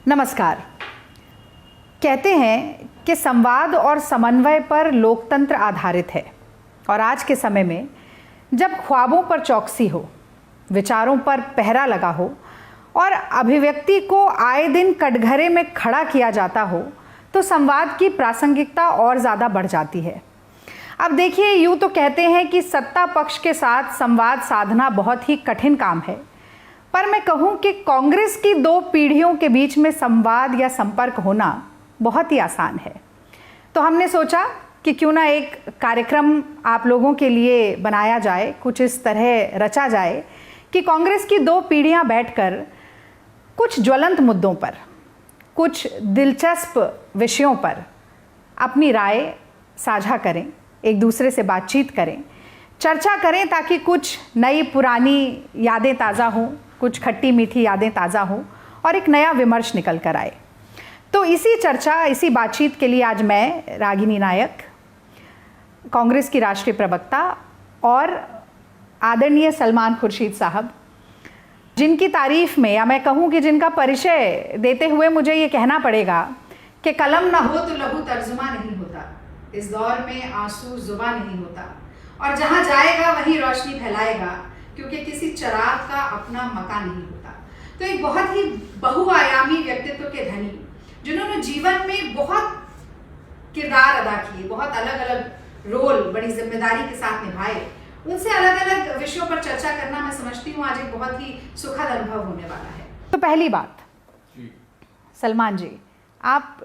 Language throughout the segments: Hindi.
नमस्कार। कहते हैं कि संवाद और समन्वय पर लोकतंत्र आधारित है और आज के समय में जब ख्वाबों पर चौकसी हो, विचारों पर पहरा लगा हो और अभिव्यक्ति को आए दिन कटघरे में खड़ा किया जाता हो तो संवाद की प्रासंगिकता और ज़्यादा बढ़ जाती है। अब देखिए, यूँ तो कहते हैं कि सत्ता पक्ष के साथ संवाद साधना बहुत ही कठिन काम है, पर मैं कहूँ कि कांग्रेस की दो पीढ़ियों के बीच में संवाद या संपर्क होना बहुत ही आसान है। तो हमने सोचा कि क्यों ना एक कार्यक्रम आप लोगों के लिए बनाया जाए, कुछ इस तरह रचा जाए कि कांग्रेस की दो पीढ़ियां बैठकर कुछ ज्वलंत मुद्दों पर, कुछ दिलचस्प विषयों पर अपनी राय साझा करें, एक दूसरे से बातचीत करें, चर्चा करें, ताकि कुछ नई पुरानी यादें ताज़ा हों, कुछ खट्टी मीठी यादें ताज़ा हों और एक नया विमर्श निकल कर आए। तो इसी चर्चा, इसी बातचीत के लिए आज मैं रागिनी नायक, कांग्रेस की राष्ट्रीय प्रवक्ता, और आदरणीय सलमान खुर्शीद साहब, जिनकी तारीफ में, या मैं कहूँ कि जिनका परिचय देते हुए मुझे ये कहना पड़ेगा कि कलम ना हो तो लहू तर्जुमा नहीं होता, इस दौर में आंसू जुबा नहीं होता, और जहाँ जाएगा वहीं रोशनी फैलाएगा, क्योंकि किसी चिराग का अपना मकान नहीं होता। तो एक बहुत ही बहुआयामी व्यक्तित्व के धनी, जिन्होंने जीवन में बहुत किरदार अदा किए, बहुत अलग अलग रोल बड़ी जिम्मेदारी के साथ निभाए, उनसे अलग अलग विषयों पर चर्चा करना मैं समझती हूँ आज एक बहुत ही सुखद अनुभव होने वाला है। तो पहली बात, सलमान जी, आप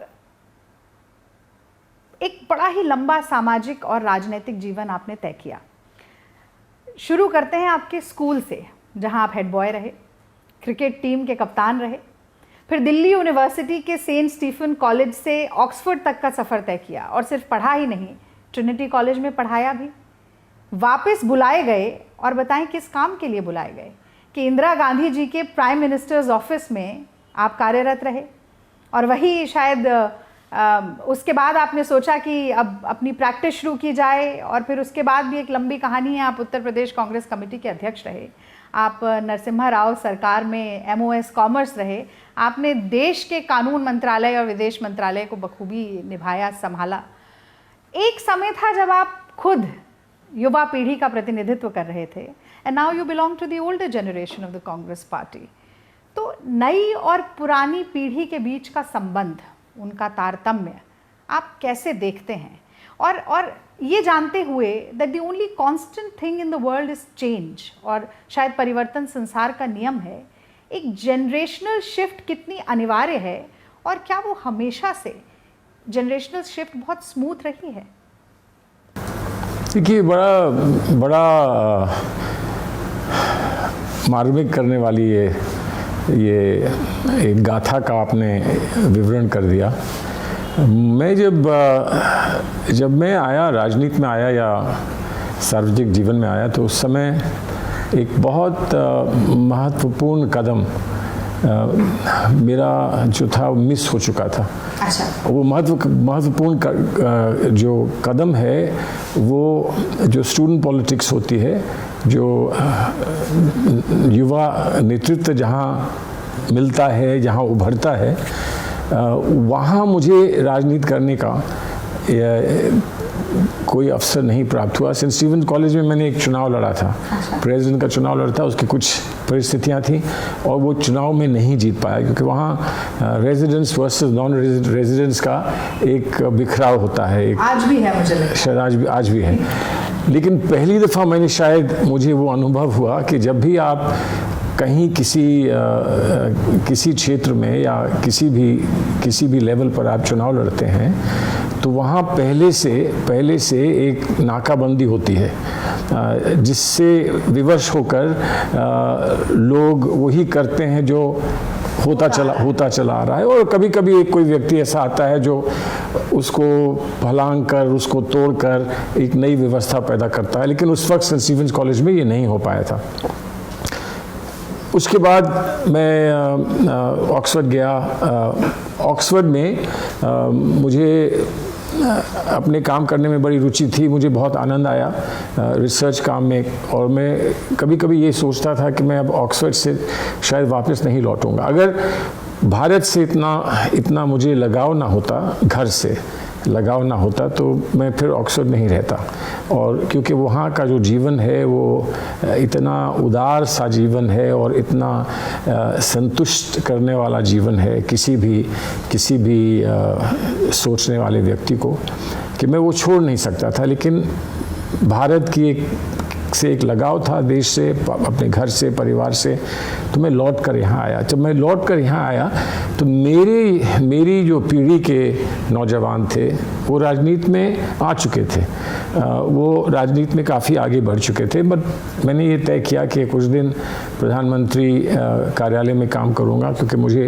एक बड़ा ही लंबा सामाजिक और राजनीतिक जीवन आपने तय किया। शुरू करते हैं आपके स्कूल से, जहां आप हेड बॉय रहे, क्रिकेट टीम के कप्तान रहे, फिर दिल्ली यूनिवर्सिटी के सेंट स्टीफन कॉलेज से ऑक्सफोर्ड तक का सफ़र तय किया, और सिर्फ पढ़ा ही नहीं, ट्रिनिटी कॉलेज में पढ़ाया भी। वापस बुलाए गए, और बताएं किस काम के लिए बुलाए गए, कि इंदिरा गांधी जी के प्राइम मिनिस्टर्स ऑफिस में आप कार्यरत रहे, और वही शायद उसके बाद आपने सोचा कि अब अपनी प्रैक्टिस शुरू की जाए, और फिर उसके बाद भी एक लंबी कहानी है, आप उत्तर प्रदेश कांग्रेस कमेटी के अध्यक्ष रहे, आप नरसिम्हा राव सरकार में MOS कॉमर्स रहे, आपने देश के कानून मंत्रालय और विदेश मंत्रालय को बखूबी निभाया, संभाला। एक समय था जब आप खुद युवा पीढ़ी का प्रतिनिधित्व कर रहे थे, and now you belong to the older generation of the Congress party. तो नई और पुरानी पीढ़ी के बीच का संबंध, उनका तारतम्य आप कैसे देखते हैं, और ये जानते हुए that the only constant thing in the world is change, और शायद परिवर्तन संसार का नियम है, एक जनरेशनल शिफ्ट कितनी अनिवार्य है, और क्या वो हमेशा से जनरेशनल शिफ्ट बहुत स्मूथ रही है? देखिए, बड़ा मार्मिक करने वाली ये एक गाथा का आपने विवरण कर दिया। मैं जब मैं आया, राजनीति में आया या सार्वजनिक जीवन में आया, तो उस समय एक बहुत महत्वपूर्ण कदम मेरा जो था मिस हो चुका था। अच्छा। वो महत्वपूर्ण जो कदम है, वो जो स्टूडेंट पॉलिटिक्स होती है, जो युवा नेतृत्व जहाँ मिलता है, जहाँ उभरता है, वहाँ मुझे राजनीति करने का कोई अवसर नहीं प्राप्त हुआ। सेंट स्टीफन कॉलेज में मैंने एक चुनाव लड़ा था, प्रेसिडेंट का चुनाव लड़ा था, उसकी कुछ परिस्थितियाँ थी और वो चुनाव में नहीं जीत पाया, क्योंकि वहाँ रेजिडेंट्स वर्सेस नॉन रेजिडेंट्स का एक बिखराव होता है। एक आज भी है, मुझे लगता है शायद आज भी है। लेकिन पहली दफ़ा मुझे वो अनुभव हुआ कि जब भी आप कहीं किसी क्षेत्र में या किसी भी लेवल पर आप चुनाव लड़ते हैं, तो वहाँ पहले से एक नाकाबंदी होती है, जिससे विवश होकर लोग वही करते हैं जो होता चला आ रहा है। और कभी कभी एक कोई व्यक्ति ऐसा आता है जो उसको भलांग कर, उसको तोड़कर एक नई व्यवस्था पैदा करता है। लेकिन उस वक्त सेंट स्टीफेंस कॉलेज में ये नहीं हो पाया था। उसके बाद मैं ऑक्सफोर्ड गया। ऑक्सफोर्ड में मुझे अपने काम करने में बड़ी रुचि थी, मुझे बहुत आनंद आया रिसर्च काम में, और मैं कभी कभी ये सोचता था कि मैं अब ऑक्सफोर्ड से शायद वापस नहीं लौटूंगा। अगर भारत से इतना मुझे लगाव ना होता, घर से लगाव ना होता, तो मैं फिर ऑक्सफोर्ड नहीं रहता। और क्योंकि वहाँ का जो जीवन है वो इतना उदार सा जीवन है और इतना संतुष्ट करने वाला जीवन है किसी भी सोचने वाले व्यक्ति को, कि मैं वो छोड़ नहीं सकता था। लेकिन भारत की एक लगाव था, देश से, अपने घर से, परिवार से, तो मैं लौट कर यहाँ आया। जब मैं लौट कर यहाँ आया तो मेरी जो पीढ़ी के नौजवान थे वो राजनीति में आ चुके थे, वो राजनीति में काफ़ी आगे बढ़ चुके थे। बट मैंने ये तय किया कि कुछ दिन प्रधानमंत्री कार्यालय में काम करूँगा, क्योंकि मुझे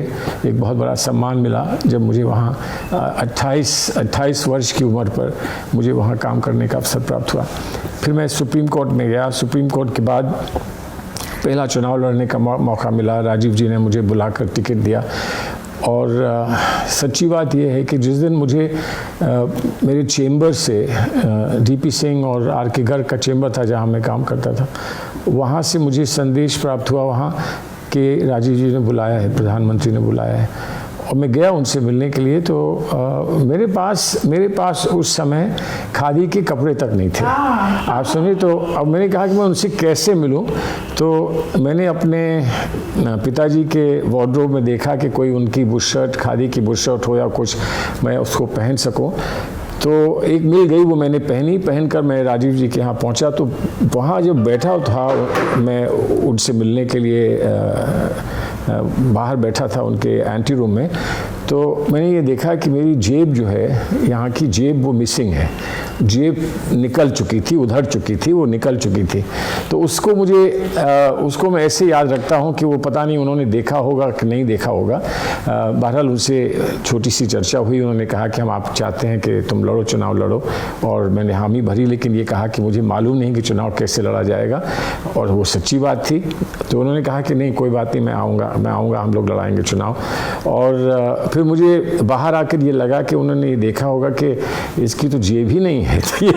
एक बहुत बड़ा सम्मान मिला जब मुझे वहाँ 28 वर्ष की उम्र पर मुझे वहाँ काम करने का अवसर प्राप्त हुआ। फिर मैं सुप्रीम कोर्ट में गया। सुप्रीम कोर्ट के बाद पहला चुनाव लड़ने का मौका मिला। राजीव जी ने मुझे बुलाकर टिकट दिया। और सच्ची बात यह है कि जिस दिन मुझे मेरे चेंबर से डीपी सिंह और आर के गर्ग का चेंबर था जहां मैं काम करता था, वहां से मुझे संदेश प्राप्त हुआ वहां कि राजीव जी ने बुलाया है, प्रधानमंत्री ने बुलाया है। और मैं गया उनसे मिलने के लिए, तो मेरे पास उस समय खादी के कपड़े तक नहीं थे। आप सुनिए, तो अब मैंने कहा कि मैं उनसे कैसे मिलूं, तो मैंने अपने पिताजी के वार्डरोब में देखा कि कोई उनकी बुशर्ट, खादी की बुशर्ट हो या कुछ मैं उसको पहन सकूं। तो एक मिल गई, वो मैंने पहनकर मैं राजीव जी के यहाँ पहुँचा। तो वहाँ जब बैठा था मैं उनसे मिलने के लिए बाहर बैठा था उनके एंटी रूम में, तो मैंने ये देखा कि मेरी जेब जो है, यहाँ की जेब वो मिसिंग है, जेब निकल चुकी थी, उधर चुकी थी, वो निकल चुकी थी। तो उसको मैं ऐसे याद रखता हूँ कि वो पता नहीं उन्होंने देखा होगा कि नहीं देखा होगा। बहरहाल उनसे छोटी सी चर्चा हुई। उन्होंने कहा कि हम आप चाहते हैं कि तुम लड़ो, चुनाव लड़ो, और मैंने हामी भरी, लेकिन ये कहा कि मुझे मालूम नहीं कि चुनाव कैसे लड़ा जाएगा, और वो सच्ची बात थी। तो उन्होंने कहा कि नहीं, कोई बात नहीं, मैं आऊँगा, हम लोग लड़ाएंगे चुनाव। और फिर मुझे बाहर आकर ये लगा कि उन्होंने ये देखा होगा कि इसकी तो जेब ही नहीं है, तो ये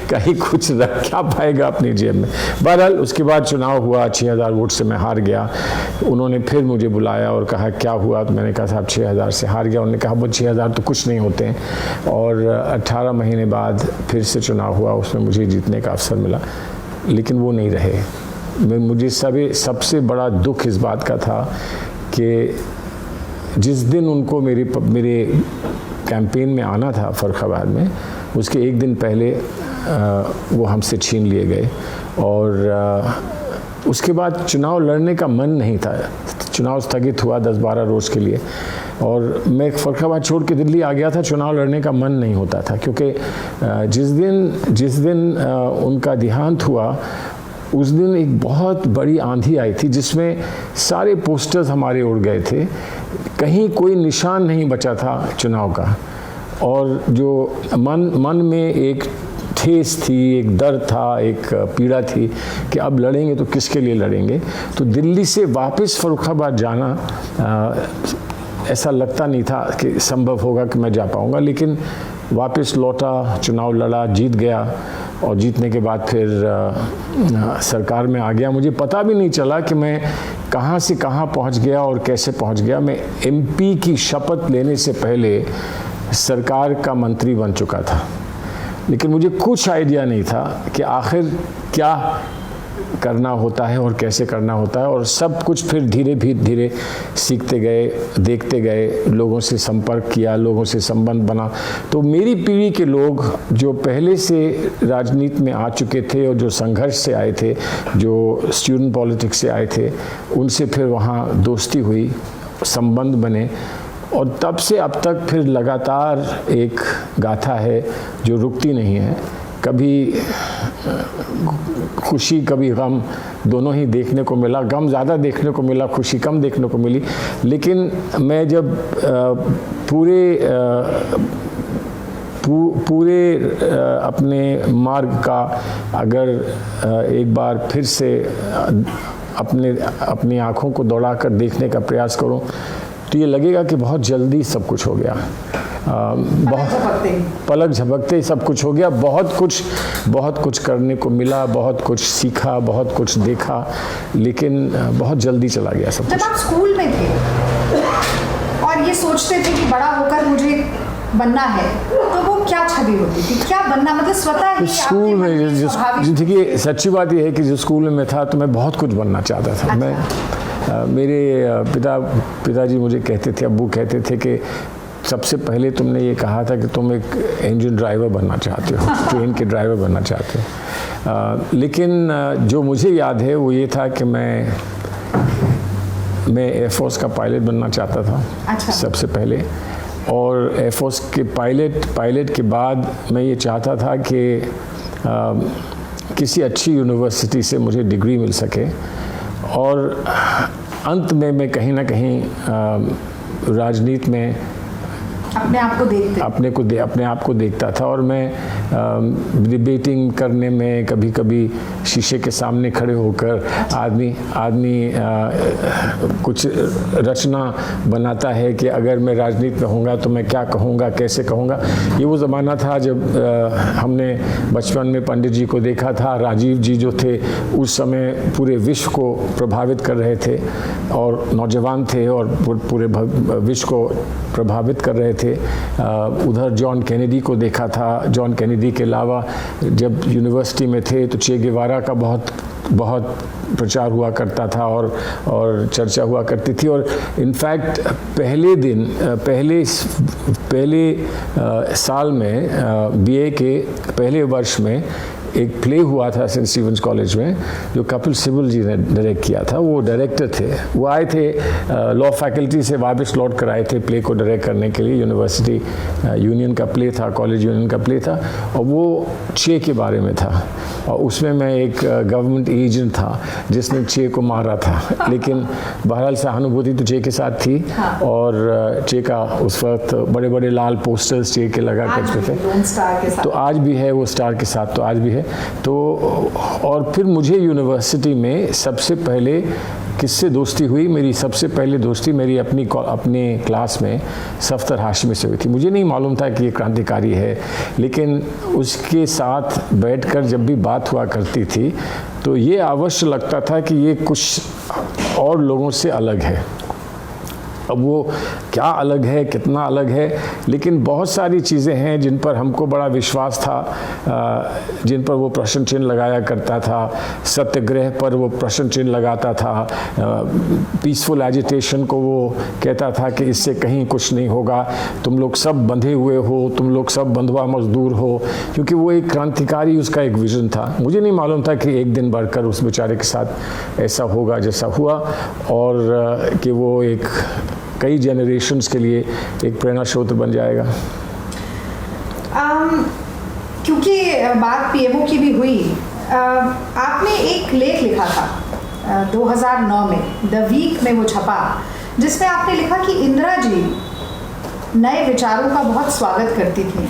कहीं कुछ रख क्या पाएगा अपनी जेब में। बहरहाल उसके बाद चुनाव हुआ, 6000 वोट से मैं हार गया। उन्होंने फिर मुझे बुलाया और कहा क्या हुआ, तो मैंने कहा साहब 6000 से हार गया। उन्होंने कहा वो 6000 तो कुछ नहीं होते हैं। और 18 महीने बाद फिर से चुनाव हुआ, उसमें मुझे जीतने का अवसर मिला, लेकिन वो नहीं रहे। मुझे सबसे बड़ा दुख इस बात का था कि जिस दिन उनको मेरे कैंपेन में आना था फर्रुखाबाद में, उसके एक दिन पहले वो हमसे छीन लिए गए। और उसके बाद चुनाव लड़ने का मन नहीं था। चुनाव स्थगित हुआ 10-12 रोज़ के लिए, और मैं फर्रुखाबाद छोड़ के दिल्ली आ गया था। चुनाव लड़ने का मन नहीं होता था, क्योंकि जिस दिन उनका देहांत हुआ, उस दिन एक बहुत बड़ी आंधी आई थी जिसमें सारे पोस्टर्स हमारे उड़ गए थे, कहीं कोई निशान नहीं बचा था चुनाव का। और जो मन में एक ठेस थी, एक दर्द था, एक पीड़ा थी कि अब लड़ेंगे तो किसके लिए लड़ेंगे। तो दिल्ली से वापस फर्रुखाबाद जाना ऐसा लगता नहीं था कि संभव होगा कि मैं जा पाऊँगा, लेकिन वापस लौटा, चुनाव लड़ा, जीत गया। और जीतने के बाद फिर सरकार में आ गया। मुझे पता भी नहीं चला कि मैं कहाँ से कहाँ पहुँच गया और कैसे पहुँच गया। मैं एमपी की शपथ लेने से पहले सरकार का मंत्री बन चुका था, लेकिन मुझे कुछ आइडिया नहीं था कि आखिर क्या करना होता है और कैसे करना होता है। और सब कुछ फिर धीरे सीखते गए, देखते गए, लोगों से संपर्क किया, लोगों से संबंध बना। तो मेरी पीढ़ी के लोग जो पहले से राजनीति में आ चुके थे और जो संघर्ष से आए थे, जो स्टूडेंट पॉलिटिक्स से आए थे, उनसे फिर वहाँ दोस्ती हुई, संबंध बने, और तब से अब तक फिर लगातार एक गाथा है जो रुकती नहीं है। कभी खुशी कभी गम दोनों ही देखने को मिला। गम ज़्यादा देखने को मिला, खुशी कम देखने को मिली। लेकिन मैं जब पूरे अपने मार्ग का अगर एक बार फिर से अपनी आँखों को दौड़ाकर देखने का प्रयास करूं, तो ये लगेगा कि बहुत जल्दी सब कुछ हो गया। पलक झपकते सब कुछ हो गया। बहुत कुछ करने को मिला, बहुत कुछ सीखा, बहुत कुछ देखा, लेकिन बहुत जल्दी चला गया सब कुछ। जब आप स्कूल में थे सोचते थे कि बड़ा होकर मुझे बनना है, तो वो क्या छवि होती थी, क्या बनना, मतलब स्वतः ही स्कूल में देखिए सच्ची बात यह है कि जो स्कूल में मैं था तो मैं बहुत कुछ बनना चाहता था। मैं मेरे पिताजी मुझे कहते थे, अब्बू कहते थे कि सबसे पहले तुमने ये कहा था कि तुम एक इंजन ड्राइवर बनना चाहते हो, ट्रेन के ड्राइवर बनना चाहते हो। लेकिन जो मुझे याद है वो ये था कि मैं एयरफोर्स का पायलट बनना चाहता था। अच्छा। सबसे पहले, और एयरफोर्स के पायलट के बाद मैं ये चाहता था कि किसी अच्छी यूनिवर्सिटी से मुझे डिग्री मिल सके, और अंत में मैं कहीं ना कहीं राजनीति में अपने आप को देखता था। और मैं डिबेटिंग करने में, कभी कभी शीशे के सामने खड़े होकर आदमी कुछ रचना बनाता है कि अगर मैं राजनीति में होऊंगा तो मैं क्या कहूँगा, कैसे कहूँगा। ये वो ज़माना था जब हमने बचपन में पंडित जी को देखा था। राजीव जी जो थे उस समय पूरे विश्व को प्रभावित कर रहे थे, और नौजवान थे और पूरे विश्व को प्रभावित कर रहे थे। उधर जॉन कैनेडी को देखा था। जॉन कैनेडी के अलावा जब यूनिवर्सिटी में थे तो चे गेवारा का बहुत प्रचार हुआ करता था और चर्चा हुआ करती थी। और इनफैक्ट पहले साल में बीए के पहले वर्ष में एक प्ले हुआ था सेंट स्टीफेंस कॉलेज में, जो कपिल सिब्बल जी ने डायरेक्ट किया था। वो डायरेक्टर थे, वो आए थे लॉ फैकल्टी से वापस लौट कर आए थे प्ले को डायरेक्ट करने के लिए। यूनिवर्सिटी यूनियन का प्ले था, कॉलेज यूनियन का प्ले था, और वो चे के बारे में था। और उसमें मैं एक गवर्नमेंट एजेंट था जिसने चे को मारा था। लेकिन बहरहाल सहानुभूति तो चे के साथ थी, और चे का उस वक्त बड़े बड़े लाल पोस्टर्स चे के लगा करते थे। तो आज भी है वो स्टार के साथ, तो आज भी है। तो और फिर मुझे यूनिवर्सिटी में सबसे पहले किससे दोस्ती हुई? मेरी सबसे पहले दोस्ती मेरी अपने क्लास में सफ्तर हाशमी से हुई थी। मुझे नहीं मालूम था कि ये क्रांतिकारी है, लेकिन उसके साथ बैठकर जब भी बात हुआ करती थी तो ये अवश्य लगता था कि ये कुछ और लोगों से अलग है। अब वो क्या अलग है, कितना अलग है, लेकिन बहुत सारी चीज़ें हैं जिन पर हमको बड़ा विश्वास था, जिन पर वो प्रश्न चिन्ह लगाया करता था। सत्याग्रह पर वो प्रश्न चिन्ह लगाता था। पीसफुल एजिटेशन को वो कहता था कि इससे कहीं कुछ नहीं होगा, तुम लोग सब बंधे हुए हो, तुम लोग सब बंधुआ मजदूर हो। क्योंकि वो एक क्रांतिकारी, उसका एक विज़न था। मुझे नहीं मालूम था कि एक दिन बढ़कर उस बेचारे के साथ ऐसा होगा जैसा हुआ, और कि वो एक कई जनरेशन्स के लिए एक प्रेरणा स्रोत बन जाएगा। क्योंकि बात पीएमओ की भी हुई, आपने एक लेख लिखा था 2009 में, द वीक में वो छपा, जिसमें आपने लिखा कि इंदिरा जी नए विचारों का बहुत स्वागत करती थी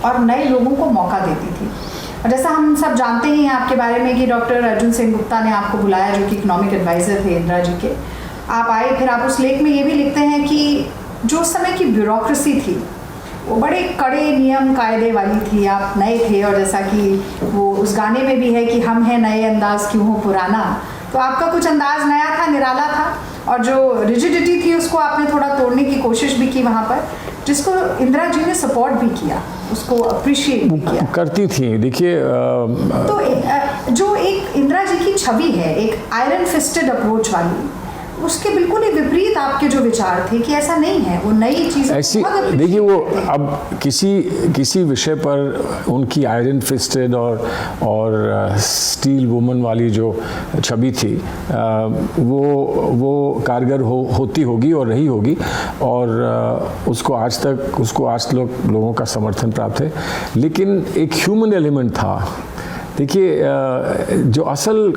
और नए लोगों को मौका देती थी। और जैसा हम सब जानते हैं आपके बारे में कि डॉक्टर अर्जुन सिंह गुप्ता ने आपको बुलाया, जो कि इकोनॉमिक एडवाइज़र थे इंदिरा जी के। आप आए, फिर आप उस लेख में ये भी लिखते हैं कि जो उस समय की ब्यूरोक्रेसी थी वो बड़े कड़े नियम कायदे वाली थी, आप नए थे, और जैसा कि वो उस गाने में भी है कि हम हैं नए, अंदाज क्यों हो पुराना। तो आपका कुछ अंदाज नया था, निराला था, और जो रिजिडिटी थी उसको आपने थोड़ा तोड़ने की कोशिश भी की वहाँ पर, जिसको इंदिरा जी ने सपोर्ट भी किया, उसको अप्रिशिएट भी किया, करती थी। देखिए तो जो एक इंदिरा जी की छवि है, एक आयरन फिस्टेड अप्रोच वाली, उसके बिल्कुल ही विपरीत आपके जो विचार थे कि ऐसा नहीं है, वो नई चीज़ ऐसी। देखिए वो अब किसी विषय पर उनकी आयरन फिस्टेड और स्टील वुमन वाली जो छवि थी, वो कारगर होती होगी और रही होगी, और उसको आज तक लोगों का समर्थन प्राप्त है। लेकिन एक ह्यूमन एलिमेंट था। देखिए जो असल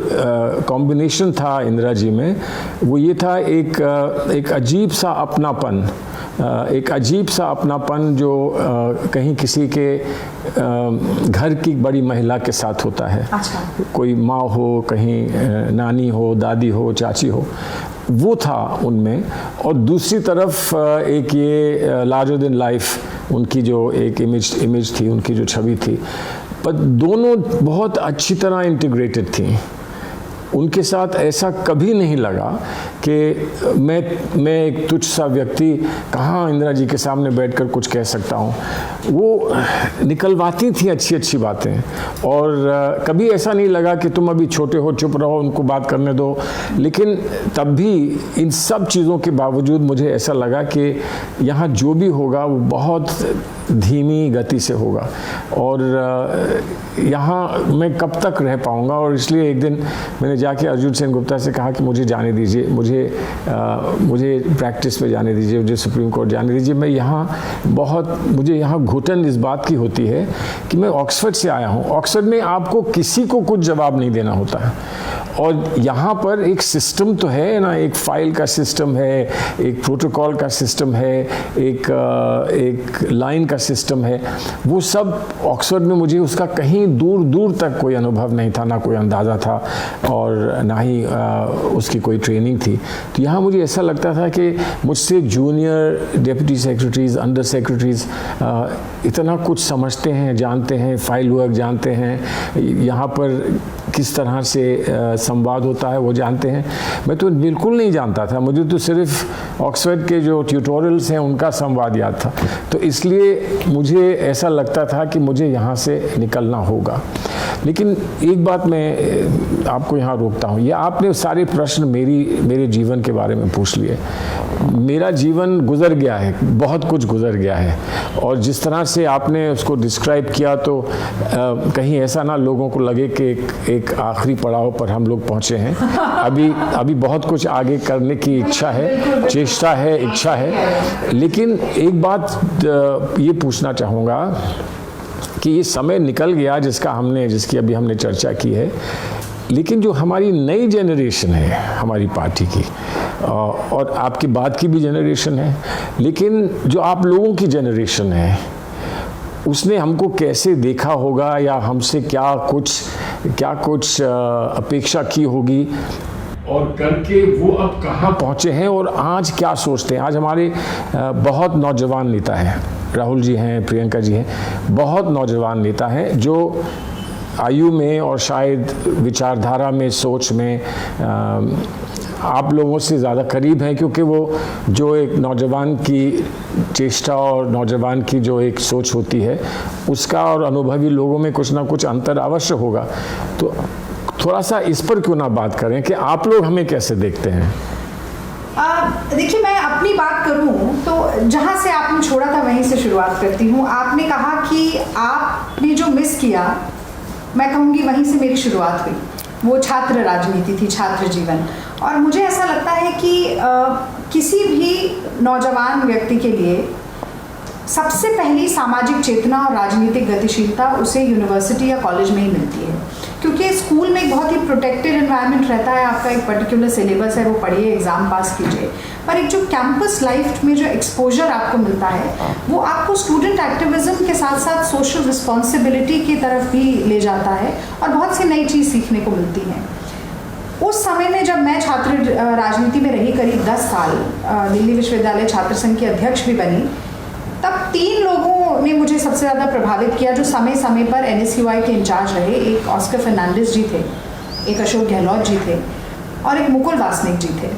कॉम्बिनेशन था इंदिरा जी में, वो ये था एक अजीब सा अपनापन, जो कहीं किसी के घर की बड़ी महिला के साथ होता है। अच्छा। कोई माँ हो, कहीं नानी हो, दादी हो, चाची हो, वो था उनमें। और दूसरी तरफ एक ये लार्जर देन लाइफ उनकी जो एक इमेज थी, उनकी जो छवि थी, पर दोनों बहुत अच्छी तरह इंटीग्रेटेड थी। उनके साथ ऐसा कभी नहीं लगा कि मैं एक तुच्छ सा व्यक्ति कहाँ इंदिरा जी के सामने बैठकर कुछ कह सकता हूँ। वो निकलवाती थी अच्छी अच्छी बातें, और कभी ऐसा नहीं लगा कि तुम अभी छोटे हो, चुप रहो, उनको बात करने दो। लेकिन तब भी इन सब चीज़ों के बावजूद मुझे ऐसा लगा कि यहाँ जो भी होगा वो बहुत धीमी गति से होगा, और यहाँ मैं कब तक रह पाऊँगा। और इसलिए एक दिन मैंने जाके अर्जुन सेन गुप्ता से कहा कि मुझे जाने दीजिए, मुझे प्रैक्टिस पे जाने दीजिए, मुझे सुप्रीम कोर्ट जाने दीजिए। मैं यहाँ मुझे यहाँ घुटन इस बात की होती है कि मैं ऑक्सफर्ड से आया हूँ। ऑक्सफर्ड में आपको किसी को कुछ जवाब नहीं देना होता है, और यहाँ पर एक सिस्टम तो है ना, एक फाइल का सिस्टम है, एक प्रोटोकॉल का सिस्टम है, एक लाइन का सिस्टम है। वो सब ऑक्सफर्ड में मुझे उसका कहीं दूर दूर तक कोई अनुभव नहीं था, ना कोई अंदाज़ा था, और ना ही उसकी कोई ट्रेनिंग थी। तो यहाँ मुझे ऐसा लगता था कि मुझसे junior deputy secretaries, under secretaries इतना कुछ समझते हैं, जानते हैं, फाइल वर्क जानते हैं, यहाँ पर किस तरह से संवाद होता है वो जानते हैं। मैं तो बिल्कुल नहीं जानता था, मुझे तो सिर्फ ऑक्सफर्ड के जो ट्यूटोरियल्स हैं उनका संवाद याद था। तो इसलिए मुझे ऐसा लगता था कि मुझे यहाँ से निकलना होगा। लेकिन एक बात मैं आपको यहाँ रोकता हूँ, ये आपने सारे प्रश्न मेरे जीवन के बारे में पूछ लिए। मेरा जीवन गुजर गया है, बहुत कुछ गुजर गया है, और जिस तरह से आपने उसको डिस्क्राइब किया तो कहीं ऐसा ना लोगों को लगे कि एक आखिरी पड़ाव पर हम लोग पहुँचे हैं। अभी बहुत कुछ आगे करने की इच्छा है, चेष्टा है, इच्छा है। लेकिन एक बात ये पूछना चाहूँगा कि ये समय निकल गया जिसकी अभी हमने चर्चा की है, लेकिन जो हमारी नई जनरेशन है हमारी पार्टी की, और आपकी बाद की भी जनरेशन है, लेकिन जो आप लोगों की जनरेशन है उसने हमको कैसे देखा होगा, या हमसे क्या कुछ अपेक्षा की होगी, और करके वो अब कहाँ पहुँचे हैं और आज क्या सोचते हैं। आज हमारे बहुत नौजवान नेता हैं, राहुल जी हैं, प्रियंका जी हैं, बहुत नौजवान नेता हैं जो आयु में और शायद विचारधारा में, सोच में आप लोगों से ज़्यादा करीब हैं, क्योंकि वो जो एक नौजवान की चेष्टा और नौजवान की जो एक सोच होती है उसका और अनुभवी लोगों में कुछ ना कुछ अंतर अवश्य होगा। तो थोड़ा सा इस पर क्यों ना बात करें कि आप लोग हमें कैसे देखते हैं। देखिए, मैं अपनी बात करूं तो जहां से आपने छोड़ा था वहीं से शुरुआत करती हूं। आपने कहा कि आपने जो मिस किया, मैं कहूँगी वहीं से मेरी शुरुआत हुई। वो छात्र राजनीति थी, छात्र जीवन। और मुझे ऐसा लगता है कि किसी भी नौजवान व्यक्ति के लिए सबसे पहली सामाजिक चेतना और राजनीतिक गतिशीलता उसे यूनिवर्सिटी या कॉलेज में ही मिलती है, क्योंकि स्कूल में एक बहुत ही प्रोटेक्टेड एनवायरनमेंट रहता है, आपका एक पर्टिकुलर सिलेबस है, वो पढ़िए, एग्ज़ाम पास कीजिए। पर एक जो कैंपस लाइफ में जो एक्सपोजर आपको मिलता है वो आपको स्टूडेंट एक्टिविज्म के साथ साथ सोशल रिस्पॉन्सिबिलिटी की तरफ भी ले जाता है, और बहुत सी नई चीज़ सीखने को मिलती है। उस समय में जब मैं छात्र राजनीति में रही करीब 10 साल, दिल्ली विश्वविद्यालय छात्र संघ की अध्यक्ष भी बनी, तब 3 लोगों ने मुझे सबसे ज़्यादा प्रभावित किया जो समय समय पर NSUI के इंचार्ज रहे। एक ऑस्कर फर्नांडिस जी थे, एक अशोक गहलोत जी थे, और एक मुकुल वासनिक जी थे।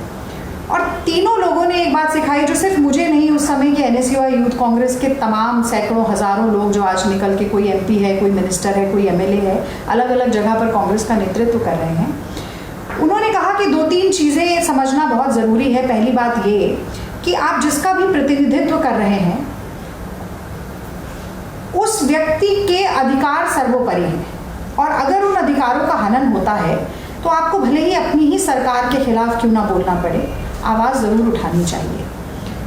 और तीनों लोगों ने एक बात सिखाई जो सिर्फ मुझे नहीं, उस समय के NSUI यूथ कांग्रेस के तमाम सैकड़ों हज़ारों लोग जो आज निकल के कोई MP है, कोई मिनिस्टर है, कोई MLA है, अलग अलग जगह पर कांग्रेस का नेतृत्व कर रहे हैं। उन्होंने कहा कि 2-3 चीज़ें समझना बहुत ज़रूरी है। पहली बात ये कि आप जिसका भी प्रतिनिधित्व कर रहे हैं उस व्यक्ति के अधिकार सर्वोपरि हैं, और अगर उन अधिकारों का हनन होता है तो आपको भले ही अपनी ही सरकार के खिलाफ क्यों ना बोलना पड़े, आवाज़ ज़रूर उठानी चाहिए।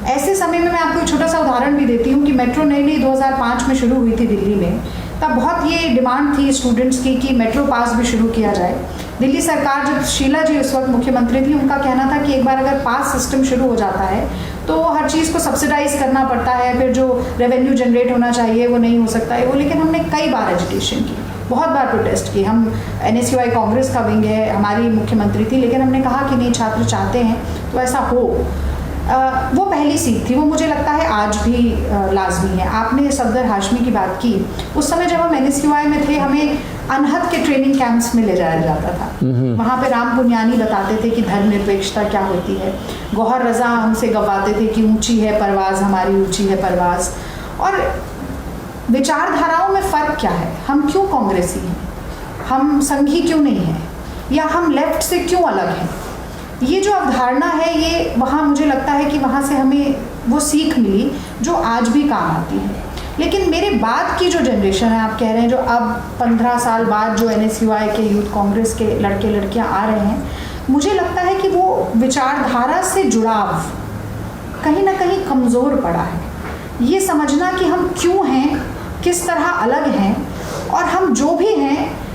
ऐसे समय में मैं आपको एक छोटा सा उदाहरण भी देती हूँ कि मेट्रो नई 2005 में शुरू हुई थी दिल्ली में। तब बहुत ये डिमांड थी स्टूडेंट्स की कि मेट्रो पास भी शुरू किया जाए। दिल्ली सरकार, जब शीला जी उस वक्त मुख्यमंत्री थी, उनका कहना था कि एक बार अगर पास सिस्टम शुरू हो जाता है तो हर चीज़ को सब्सिडाइज करना पड़ता है, फिर जो रेवेन्यू जनरेट होना चाहिए वो नहीं हो सकता है वो। लेकिन हमने कई बार एजिटेशन की, बहुत बार प्रोटेस्ट की। हम NSUI कांग्रेस का विंग है, हमारी मुख्यमंत्री थी, लेकिन हमने कहा कि नहीं, छात्र चाहते हैं तो ऐसा हो। वो पहली सीख थी, वो मुझे लगता है आज भी लाजमी है। आपने सफदर हाशमी की बात की, उस समय जब हम NSUI में थे हमें अनहद के ट्रेनिंग कैंप्स में ले जाया जाता था। वहाँ पे राम पुनियानी बताते थे कि धर्मनिरपेक्षता क्या होती है, गौहर रज़ा हमसे गवाते थे कि ऊंची है परवाज़ हमारी, ऊंची है परवाज़। और विचारधाराओं में फ़र्क क्या है, हम क्यों कांग्रेसी हैं, हम संघी क्यों नहीं हैं, या हम लेफ्ट से क्यों अलग हैं, ये जो अवधारणा है ये वहाँ मुझे लगता है कि वहाँ से हमें वो सीख मिली जो आज भी काम आती है। लेकिन मेरे बाद की जो जनरेशन है, आप कह रहे हैं जो अब 15 साल बाद जो NSUI के यूथ कांग्रेस के लड़के लड़कियाँ आ रहे हैं, मुझे लगता है कि वो विचारधारा से जुड़ाव कहीं ना कहीं कमज़ोर पड़ा है। ये समझना कि हम क्यों हैं, किस तरह अलग हैं, और हम जो भी हैं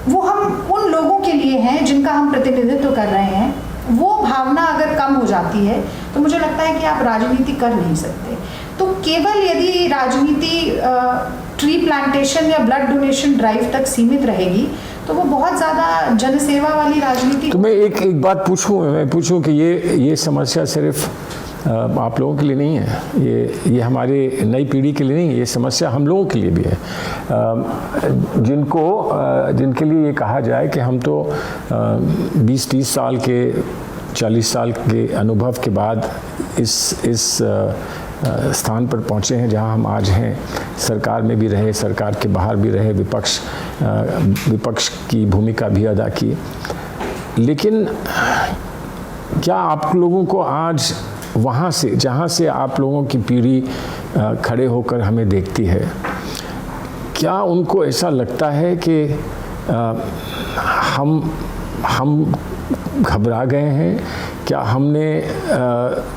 वो हम उन लोगों के लिए हैं जिनका हम प्रतिनिधित्व कर रहे हैं, वो भावना अगर कम हो जाती है तो मुझे लगता है कि आप राजनीति कर नहीं सकते। तो केवल यदि राजनीति ट्री प्लांटेशन या ब्लड डोनेशन ड्राइव तक सीमित रहेगी तो वो बहुत ज़्यादा जनसेवा वाली राजनीति। तो मैं एक बात पूछूं कि ये समस्या सिर्फ आप लोगों के लिए नहीं है, ये हमारे नई पीढ़ी के लिए नहीं है, ये समस्या हम लोगों के लिए भी है, जिनके लिए ये कहा जाए कि हम तो 20-30 साल के 40 साल के अनुभव के बाद इस स्थान पर पहुँचे हैं जहाँ हम आज हैं। सरकार में भी रहे, सरकार के बाहर भी रहे, विपक्ष की भूमिका भी अदा की। लेकिन क्या आप लोगों को आज वहाँ से जहाँ से आप लोगों की पीढ़ी खड़े होकर हमें देखती है, क्या उनको ऐसा लगता है कि हम घबरा गए हैं? क्या हमने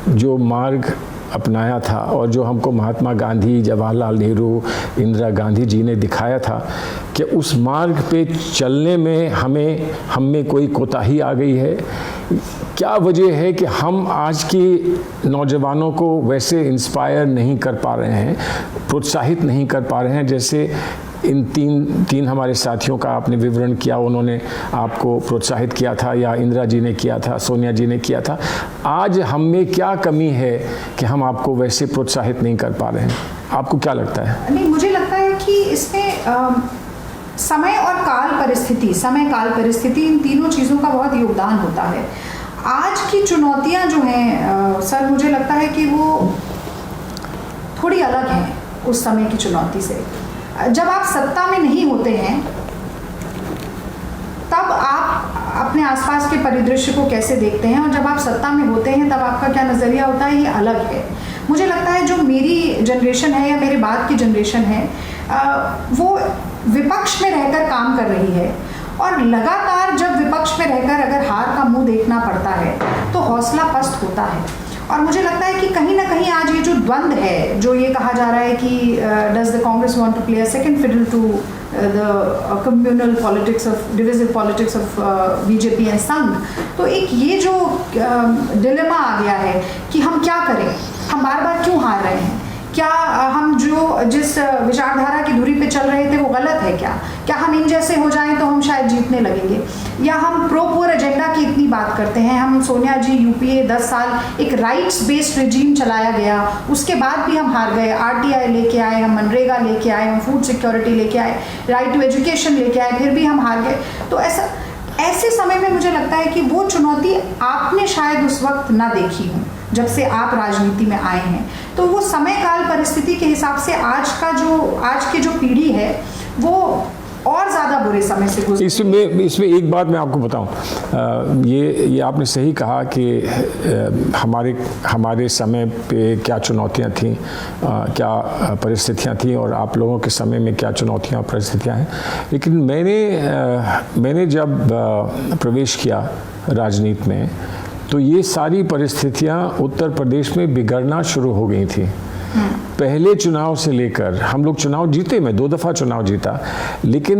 जो मार्ग अपनाया था और जो हमको महात्मा गांधी, जवाहरलाल नेहरू, इंदिरा गांधी जी ने दिखाया था, कि उस मार्ग पे चलने में हम में कोई कोताही आ गई है? क्या वजह है कि हम आज की नौजवानों को वैसे इंस्पायर नहीं कर पा रहे हैं, प्रोत्साहित नहीं कर पा रहे हैं जैसे इन तीन हमारे साथियों का आपने विवरण किया, उन्होंने आपको प्रोत्साहित किया था, या इंदिरा जी ने किया था, सोनिया जी ने किया था। आज हम में क्या कमी है कि हम आपको वैसे प्रोत्साहित नहीं कर पा रहे हैं? आपको क्या लगता है? नहीं, मुझे लगता है कि इसमें समय और काल परिस्थिति इन तीनों चीज़ों का बहुत योगदान होता है। आज की चुनौतियां जो हैं सर, मुझे लगता है कि वो थोड़ी अलग हैं उस समय की चुनौती से। जब आप सत्ता में नहीं होते हैं तब आप अपने आसपास के परिदृश्य को कैसे देखते हैं, और जब आप सत्ता में होते हैं तब आपका क्या नज़रिया होता है, ये अलग है। मुझे लगता है जो मेरी जनरेशन है या मेरे बाद की जनरेशन है वो विपक्ष में रहकर काम कर रही है, और लगातार जब विपक्ष में रहकर अगर हार का मुंह देखना पड़ता है तो हौसला पस्त होता है। और मुझे लगता है कि कहीं ना कहीं आज ये जो द्वंद्व है, जो ये कहा जा रहा है कि does the Congress want to play a second fiddle to the communal politics of divisive politics of BJP and Sangh, तो एक ये जो डिलेमा आ गया है कि हम क्या करें, हम बार बार क्यों हार रहे हैं, क्या हम जिस विचारधारा की धुरी पे चल रहे थे वो गलत है, क्या हम इन जैसे हो जाएं तो हम शायद जीतने लगेंगे, या हम प्रो पुअर एजेंडा की इतनी बात करते हैं। हम सोनिया जी यूपीए 10 साल एक राइट्स बेस्ड रिजीम चलाया गया, उसके बाद भी हम हार गए। आरटीआई लेके आए, हम मनरेगा लेके आए, हम फूड सिक्योरिटी लेके आए, राइट टू एजुकेशन लेके आए, फिर भी हम हार गए। तो ऐसे समय में मुझे लगता है कि वो चुनौती आपने शायद उस वक्त ना देखी हो जब से आप राजनीति में आए हैं। तो वो समय काल परिस्थिति के हिसाब से आज की जो पीढ़ी है वो और ज़्यादा बुरे समय से गुजर। इसमें एक बात मैं आपको बताऊं, ये आपने सही कहा कि हमारे समय पे क्या चुनौतियां थीं, क्या परिस्थितियां थीं, और आप लोगों के समय में क्या चुनौतियां और परिस्थितियां हैं। लेकिन मैंने जब प्रवेश किया राजनीति में तो ये सारी परिस्थितियां उत्तर प्रदेश में बिगड़ना शुरू हो गई थी। पहले चुनाव से लेकर, हम लोग चुनाव जीते, मैं 2 दफ़ा चुनाव जीता, लेकिन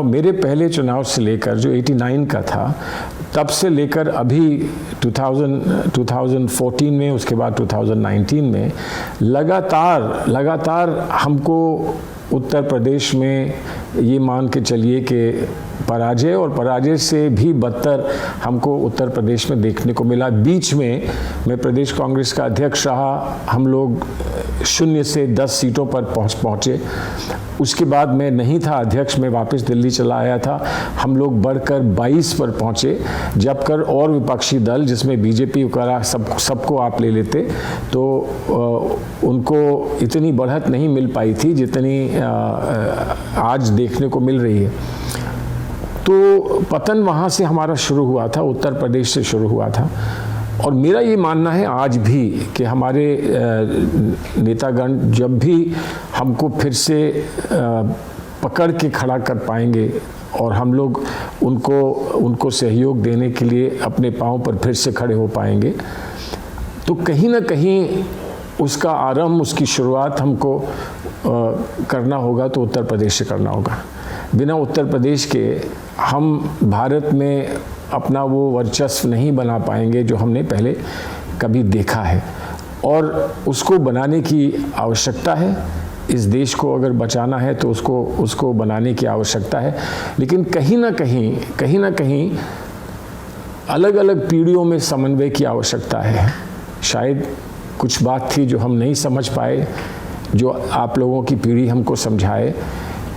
मेरे पहले चुनाव से लेकर जो 89 का था, तब से लेकर अभी 2014 में, उसके बाद 2019 में लगातार हमको उत्तर प्रदेश में ये मान के चलिए कि पराजय और पराजय से भी बदतर हमको उत्तर प्रदेश में देखने को मिला। बीच में मैं प्रदेश कांग्रेस का अध्यक्ष रहा, हम लोग 0 से 10 सीटों पर पहुंचे। उसके बाद मैं नहीं था अध्यक्ष, मैं वापस दिल्ली चला आया था। हम लोग बढ़कर 22 पर पहुंचे, जबकर और विपक्षी दल जिसमें बीजेपी वगैरह सबको आप ले लेते तो उनको इतनी बढ़त नहीं मिल पाई थी जितनी आज देखने को मिल रही है। तो पतन वहाँ से हमारा शुरू हुआ था, उत्तर प्रदेश से शुरू हुआ था। और मेरा ये मानना है आज भी कि हमारे नेतागण जब भी हमको फिर से पकड़ के खड़ा कर पाएंगे और हम लोग उनको सहयोग देने के लिए अपने पांव पर फिर से खड़े हो पाएंगे, तो कहीं ना कहीं उसका आरंभ, उसकी शुरुआत हमको करना होगा तो उत्तर प्रदेश से करना होगा। बिना उत्तर प्रदेश के हम भारत में अपना वो वर्चस्व नहीं बना पाएंगे जो हमने पहले कभी देखा है, और उसको बनाने की आवश्यकता है। इस देश को अगर बचाना है तो उसको बनाने की आवश्यकता है। लेकिन कहीं ना कहीं अलग अलग पीढ़ियों में समन्वय की आवश्यकता है। शायद कुछ बात थी जो हम नहीं समझ पाए, जो आप लोगों की पीढ़ी हमको समझाए।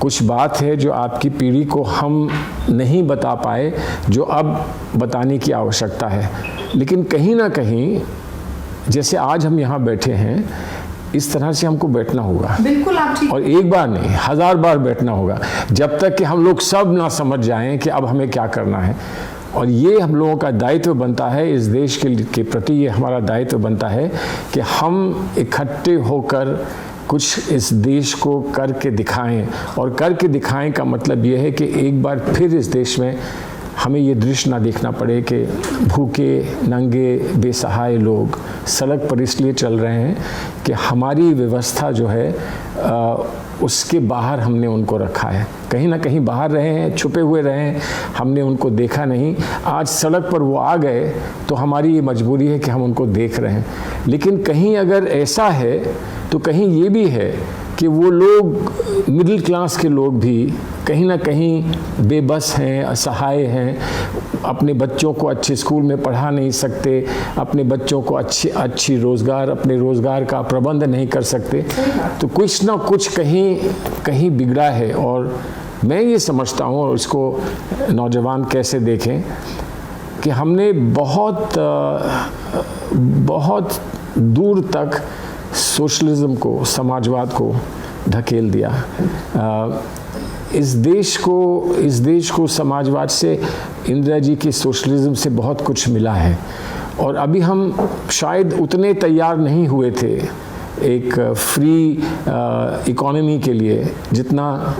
कुछ बात है जो आपकी पीढ़ी को हम नहीं बता पाए, जो अब बताने की आवश्यकता है। लेकिन कहीं ना कहीं जैसे आज हम यहाँ बैठे हैं, इस तरह से हमको बैठना होगा। बिल्कुल, आप ठीक। और एक बार नहीं, 1000 बार बैठना होगा, जब तक कि हम लोग सब ना समझ जाएं कि अब हमें क्या करना है। और ये हम लोगों का दायित्व बनता है, इस देश के प्रति ये हमारा दायित्व बनता है कि हम इकट्ठे होकर कुछ इस देश को करके दिखाएं। और करके दिखाएं का मतलब ये है कि एक बार फिर इस देश में हमें ये दृश्य ना देखना पड़े कि भूखे, नंगे, बेसहाय लोग सड़क पर इसलिए चल रहे हैं कि हमारी व्यवस्था जो है उसके बाहर हमने उनको रखा है। कहीं ना कहीं बाहर रहे हैं, छुपे हुए रहे हैं, हमने उनको देखा नहीं। आज सड़क पर वो आ गए तो हमारी ये मजबूरी है कि हम उनको देख रहे हैं। लेकिन कहीं अगर ऐसा है तो कहीं ये भी है कि वो लोग, मिडिल क्लास के लोग भी कहीं ना कहीं बेबस हैं, असहाय हैं, अपने बच्चों को अच्छे स्कूल में पढ़ा नहीं सकते, अपने बच्चों को अपने रोज़गार का प्रबंध नहीं कर सकते। तो कुछ ना कुछ कहीं बिगड़ा है। और मैं ये समझता हूँ, और इसको नौजवान कैसे देखें, कि हमने बहुत दूर तक सोशलिज्म को, समाजवाद को ढकेल दिया। इस देश को समाजवाद से, इंदिरा जी की सोशलिज्म से बहुत कुछ मिला है। और अभी हम शायद उतने तैयार नहीं हुए थे एक फ्री इकोनॉमी के लिए जितना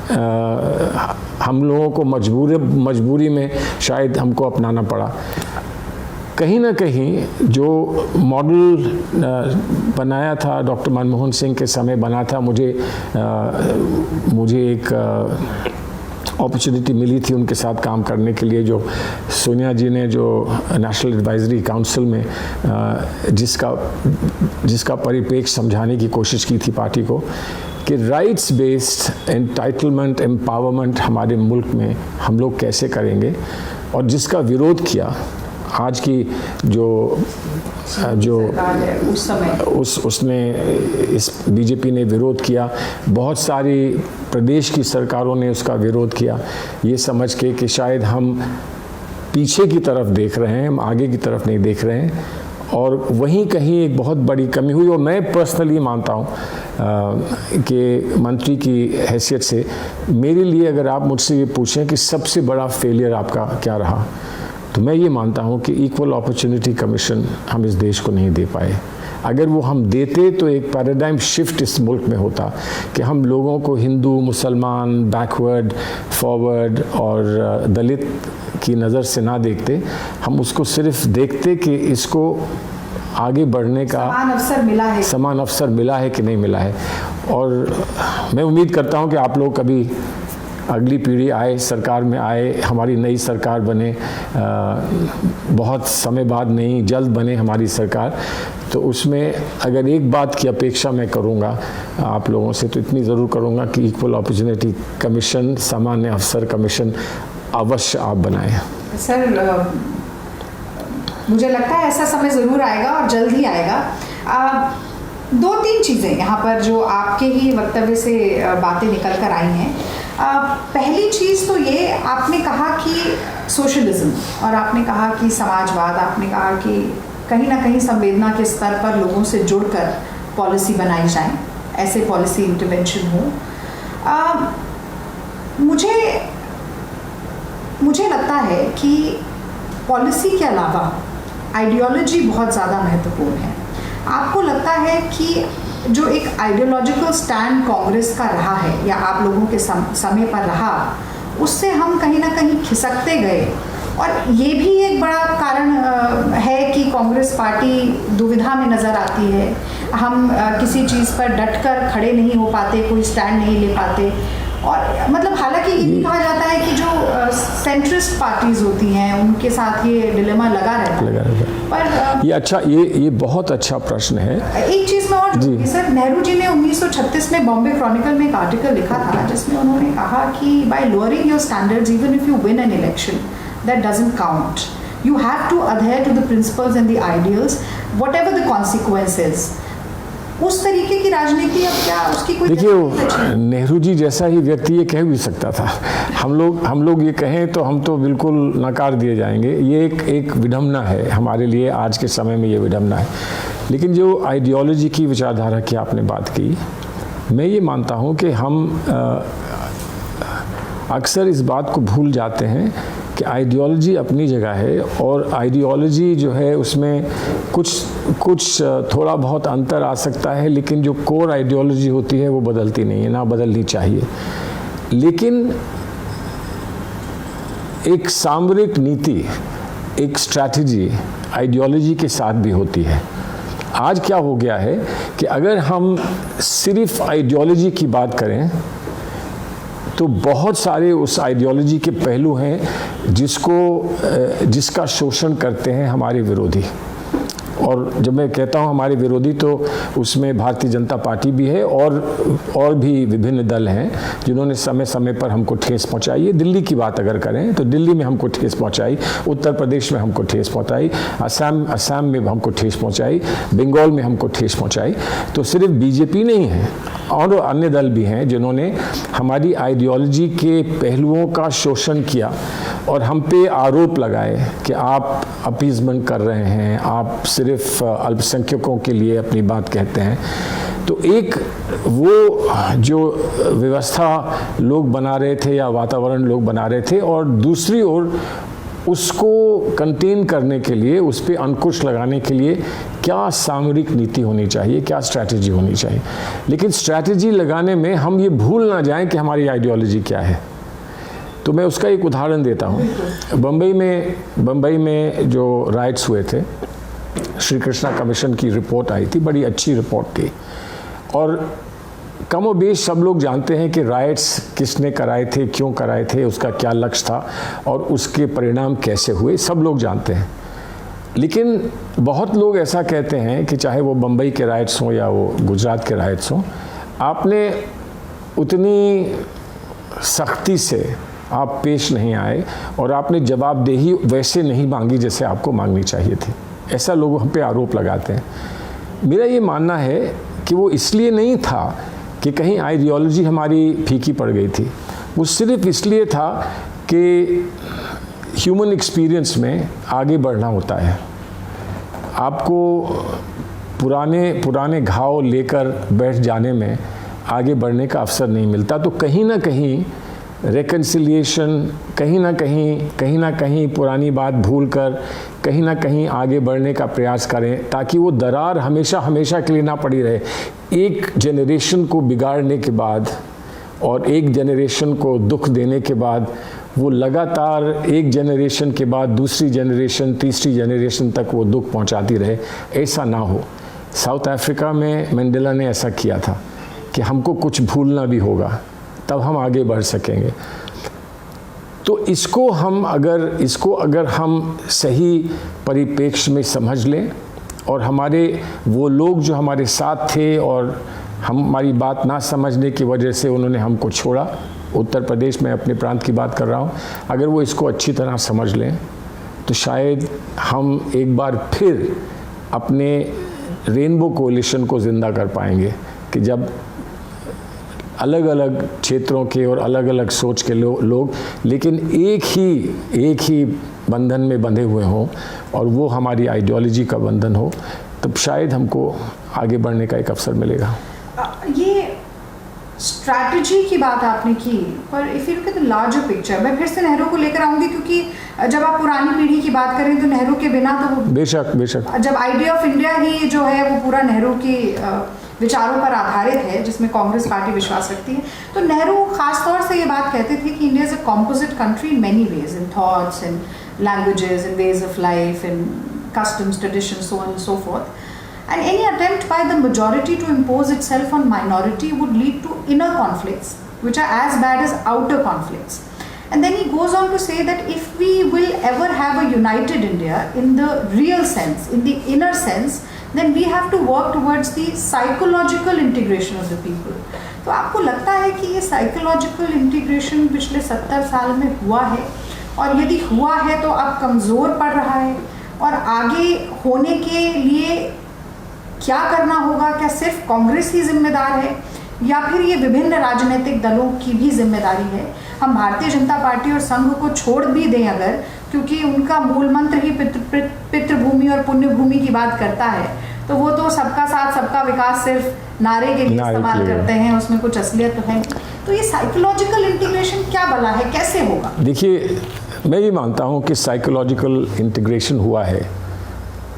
हम लोगों को मजबूरी में शायद हमको अपनाना पड़ा। कहीं ना कहीं जो मॉडल बनाया था डॉक्टर मनमोहन सिंह के समय बना था, मुझे एक अपॉर्चुनिटी मिली थी उनके साथ काम करने के लिए, जो सोनिया जी ने जो नेशनल एडवाइजरी काउंसिल में जिसका परिप्रेक्ष्य समझाने की कोशिश की थी पार्टी को, कि राइट्स बेस्ड एंटाइटलमेंट, एम्पावरमेंट हमारे मुल्क में हम लोग कैसे करेंगे। और जिसका विरोध किया आज की जो उस समय उसने इस बीजेपी ने विरोध किया, बहुत सारी प्रदेश की सरकारों ने उसका विरोध किया, ये समझ के कि शायद हम पीछे की तरफ देख रहे हैं, हम आगे की तरफ नहीं देख रहे हैं। और वहीं कहीं एक बहुत बड़ी कमी हुई। और मैं पर्सनली मानता हूँ कि मंत्री की हैसियत से मेरे लिए अगर आप मुझसे ये पूछें कि सबसे बड़ा फेलियर आपका क्या रहा, तो मैं ये मानता हूँ कि इक्वल अपॉर्चुनिटी कमीशन हम इस देश को नहीं दे पाए। अगर वो हम देते तो एक पैराडाइम शिफ्ट इस मुल्क में होता कि हम लोगों को हिंदू, मुसलमान, बैकवर्ड, फॉरवर्ड और दलित की नज़र से ना देखते, हम उसको सिर्फ देखते कि इसको आगे बढ़ने का समान अवसर मिला है कि नहीं मिला है। और मैं उम्मीद करता हूँ कि आप लोग कभी अगली पीढ़ी आए, सरकार में आए, हमारी नई सरकार बने, बहुत समय बाद नहीं, जल्द बने हमारी सरकार, तो उसमें अगर एक बात की अपेक्षा मैं करूँगा आप लोगों से, तो इतनी ज़रूर करूँगा कि इक्वल अपॉर्चुनिटी कमीशन, सामान्य अवसर कमीशन अवश्य आप बनाएं। सर, मुझे लगता है ऐसा समय ज़रूर आएगा और जल्द ही आएगा। 2-3 चीज़ें यहाँ पर जो आपके ही वक्तव्य से बातें निकल कर आई हैं। पहली चीज़ तो ये, आपने कहा कि सोशलिज्म, और आपने कहा कि समाजवाद, आपने कहा कि कहीं ना कहीं संवेदना के स्तर पर लोगों से जुड़कर पॉलिसी बनाई जाए, ऐसे पॉलिसी इंटरवेंशन हो। मुझे लगता है कि पॉलिसी के अलावा आइडियोलॉजी बहुत ज़्यादा महत्वपूर्ण है। आपको लगता है कि जो एक आइडियोलॉजिकल स्टैंड कांग्रेस का रहा है या आप लोगों के समय पर रहा, उससे हम कहीं ना कहीं खिसकते गए, और ये भी एक बड़ा कारण है कि कांग्रेस पार्टी दुविधा में नज़र आती है। हम किसी चीज़ पर डटकर खड़े नहीं हो पाते, कोई स्टैंड नहीं ले पाते। और मतलब हालांकि ये भी कहा जाता है कि जो सेंट्रिस्ट पार्टीज होती हैं उनके साथ ये डिलेमा लगा रहता है। पर ये बहुत अच्छा प्रश्न है। एक चीज़ में और जोड़ूंगी सर, नेहरू जी ने 1936 में बॉम्बे क्रॉनिकल में एक आर्टिकल लिखा था जिसमें उन्होंने कहा कि bye lowering your standards even if you win an election, that doesn't count. You have to adhere to the principles and the ideals, whatever the consequences. उस तरीके की राजनीति अब क्या उसकी कोई? देखिए, नेहरू जी जैसा ही व्यक्ति ये कह भी सकता था। हम लोग ये कहें तो हम तो बिल्कुल नकार दिए जाएंगे। ये एक विडंबना है हमारे लिए, आज के समय में ये विडंबना है। लेकिन जो आइडियोलॉजी की विचारधारा की आपने बात की, मैं ये मानता हूँ कि हम अक्सर इस बात को भूल जाते हैं कि आइडियोलॉजी अपनी जगह है, और आइडियोलॉजी जो है उसमें कुछ थोड़ा बहुत अंतर आ सकता है, लेकिन जो कोर आइडियोलॉजी होती है वो बदलती नहीं है, ना बदलनी चाहिए। लेकिन एक सामरिक नीति, एक स्ट्रैटेजी आइडियोलॉजी के साथ भी होती है। आज क्या हो गया है कि अगर हम सिर्फ आइडियोलॉजी की बात करें तो बहुत सारे उस आइडियोलॉजी के पहलू हैं जिसका शोषण करते हैं हमारे विरोधी। और जब मैं कहता हूं हमारे विरोधी, तो उसमें भारतीय जनता पार्टी भी है और भी विभिन्न दल हैं जिन्होंने समय समय पर हमको ठेस पहुंचाई है। दिल्ली की बात अगर करें तो दिल्ली में हमको ठेस पहुंचाई, उत्तर प्रदेश में हमको ठेस पहुंचाई, असम में हमको ठेस पहुंचाई, बंगाल में हमको ठेस पहुंचाई। तो सिर्फ बीजेपी नहीं है, और अन्य दल भी हैं जिन्होंने हमारी आइडियोलॉजी के पहलुओं का शोषण किया और हम पे आरोप लगाए कि आप अपीजमेंट कर रहे हैं, आप सिर्फ अल्पसंख्यकों के लिए अपनी बात कहते हैं। तो एक वो जो व्यवस्था लोग बना रहे थे या वातावरण लोग बना रहे थे, और दूसरी ओर उसको कंटेन करने के लिए, उस पर अंकुश लगाने के लिए क्या सामरिक नीति होनी चाहिए, क्या स्ट्रैटेजी होनी चाहिए। लेकिन स्ट्रैटेजी लगाने में हम ये भूल ना जाएं कि हमारी आइडियोलॉजी क्या है। तो मैं उसका एक उदाहरण देता हूँ। बम्बई में जो राइट्स हुए थे, श्री कृष्णा कमीशन की रिपोर्ट आई थी, बड़ी अच्छी रिपोर्ट थी, और कमोबेश सब लोग जानते हैं कि राइट्स किसने कराए थे, क्यों कराए थे, उसका क्या लक्ष्य था और उसके परिणाम कैसे हुए, सब लोग जानते हैं। लेकिन बहुत लोग ऐसा कहते हैं कि चाहे वो बम्बई के राइट्स हों या वो गुजरात के राइट्स हों, आपने उतनी सख्ती से आप पेश नहीं आए और आपने जवाबदेही वैसे नहीं मांगी जैसे आपको मांगनी चाहिए थी। ऐसा लोग हम पे आरोप लगाते हैं। मेरा ये मानना है कि वो इसलिए नहीं था कि कहीं आइडियोलॉजी हमारी फीकी पड़ गई थी, वो सिर्फ इसलिए था कि ह्यूमन एक्सपीरियंस में आगे बढ़ना होता है। आपको पुराने घाव लेकर बैठ जाने में आगे बढ़ने का अवसर नहीं मिलता। तो कहीं ना कहीं रेकन्सिलिएशन, कहीं ना कहीं पुरानी बात भूलकर कहीं ना कहीं आगे बढ़ने का प्रयास करें, ताकि वो दरार हमेशा के लिए ना पड़ी रहे। एक जनरेशन को बिगाड़ने के बाद और एक जनरेशन को दुख देने के बाद वो लगातार एक जनरेशन के बाद दूसरी जनरेशन, तीसरी जनरेशन तक वो दुख पहुंचाती रहे, ऐसा ना हो। साउथ अफ्रीका में मंडेला ने ऐसा किया था कि हमको कुछ भूलना भी होगा, तब हम आगे बढ़ सकेंगे। तो इसको अगर हम सही परिप्रेक्ष्य में समझ लें, और हमारे वो लोग जो हमारे साथ थे और हमारी बात ना समझने की वजह से उन्होंने हमको छोड़ा, उत्तर प्रदेश में अपने प्रांत की बात कर रहा हूँ, अगर वो इसको अच्छी तरह समझ लें तो शायद हम एक बार फिर अपने रेनबो कोलिशन को ज़िंदा कर पाएंगे कि जब अलग अलग क्षेत्रों के और अलग अलग सोच के लोग लेकिन एक ही बंधन में बंधे हुए हों और वो हमारी आइडियोलॉजी का बंधन हो, तब शायद हमको आगे बढ़ने का एक अवसर मिलेगा। ये स्ट्रैटेजी की बात आपने की, पर if you look at the larger picture, मैं फिर से नेहरू को लेकर आऊँगी क्योंकि जब आप पुरानी पीढ़ी की बात करें तो नेहरू के बिना तो बेशक जब आइडिया ऑफ इंडिया ही जो है वो पूरा नेहरू की विचारों पर आधारित है जिसमें कांग्रेस पार्टी विश्वास रखती है, तो नेहरू खास तौर से ये बात कहते थे कि India is a composite country in many ways, in thoughts, in languages, in ways of life, in customs, traditions, so on and so fourth. And any attempt by the majority to impose itself on minority would lead to inner conflicts, which are as bad as outer conflicts. And then he goes on to say that if we will ever have a united India in the real sense, in the inner sense, then we have to work towards the psychological integration of the people. तो आपको लगता है कि ये psychological integration पिछले 70 साल में हुआ है, और यदि हुआ है तो अब कमज़ोर पड़ रहा है, और आगे होने के लिए क्या करना होगा? क्या सिर्फ कांग्रेस ही जिम्मेदार है या फिर ये विभिन्न राजनीतिक दलों की भी जिम्मेदारी है? हम भारतीय जनता पार्टी और संघ को छोड़ भी दें अगर, क्योंकि उनका मूल मंत्र ही पितृभूमि और पुण्य भूमि की बात करता है, तो वो तो सबका साथ सबका विकास सिर्फ नारे के लिए इस्तेमाल करते हैं, उसमें कुछ असलियत तो है। तो ये साइकोलॉजिकल इंटीग्रेशन क्या भला है, कैसे होगा? देखिए, मैं ये मानता हूँ कि साइकोलॉजिकल इंटीग्रेशन हुआ है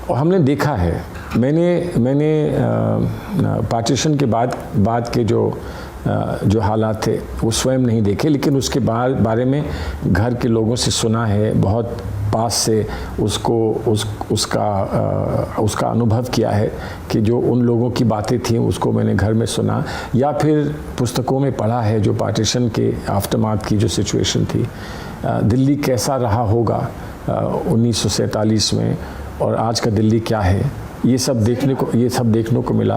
और हमने देखा है। मैंने पार्टीशन के बाद के जो हालात थे वो स्वयं नहीं देखे, लेकिन उसके बारे में घर के लोगों से सुना है, बहुत पास से उसका अनुभव किया है कि जो उन लोगों की बातें थी उसको मैंने घर में सुना, या फिर पुस्तकों में पढ़ा है जो पार्टीशन के आफ्टरमाथ की जो सिचुएशन थी, दिल्ली कैसा रहा होगा 1947 में और आज का दिल्ली क्या है, ये सब देखने को मिला।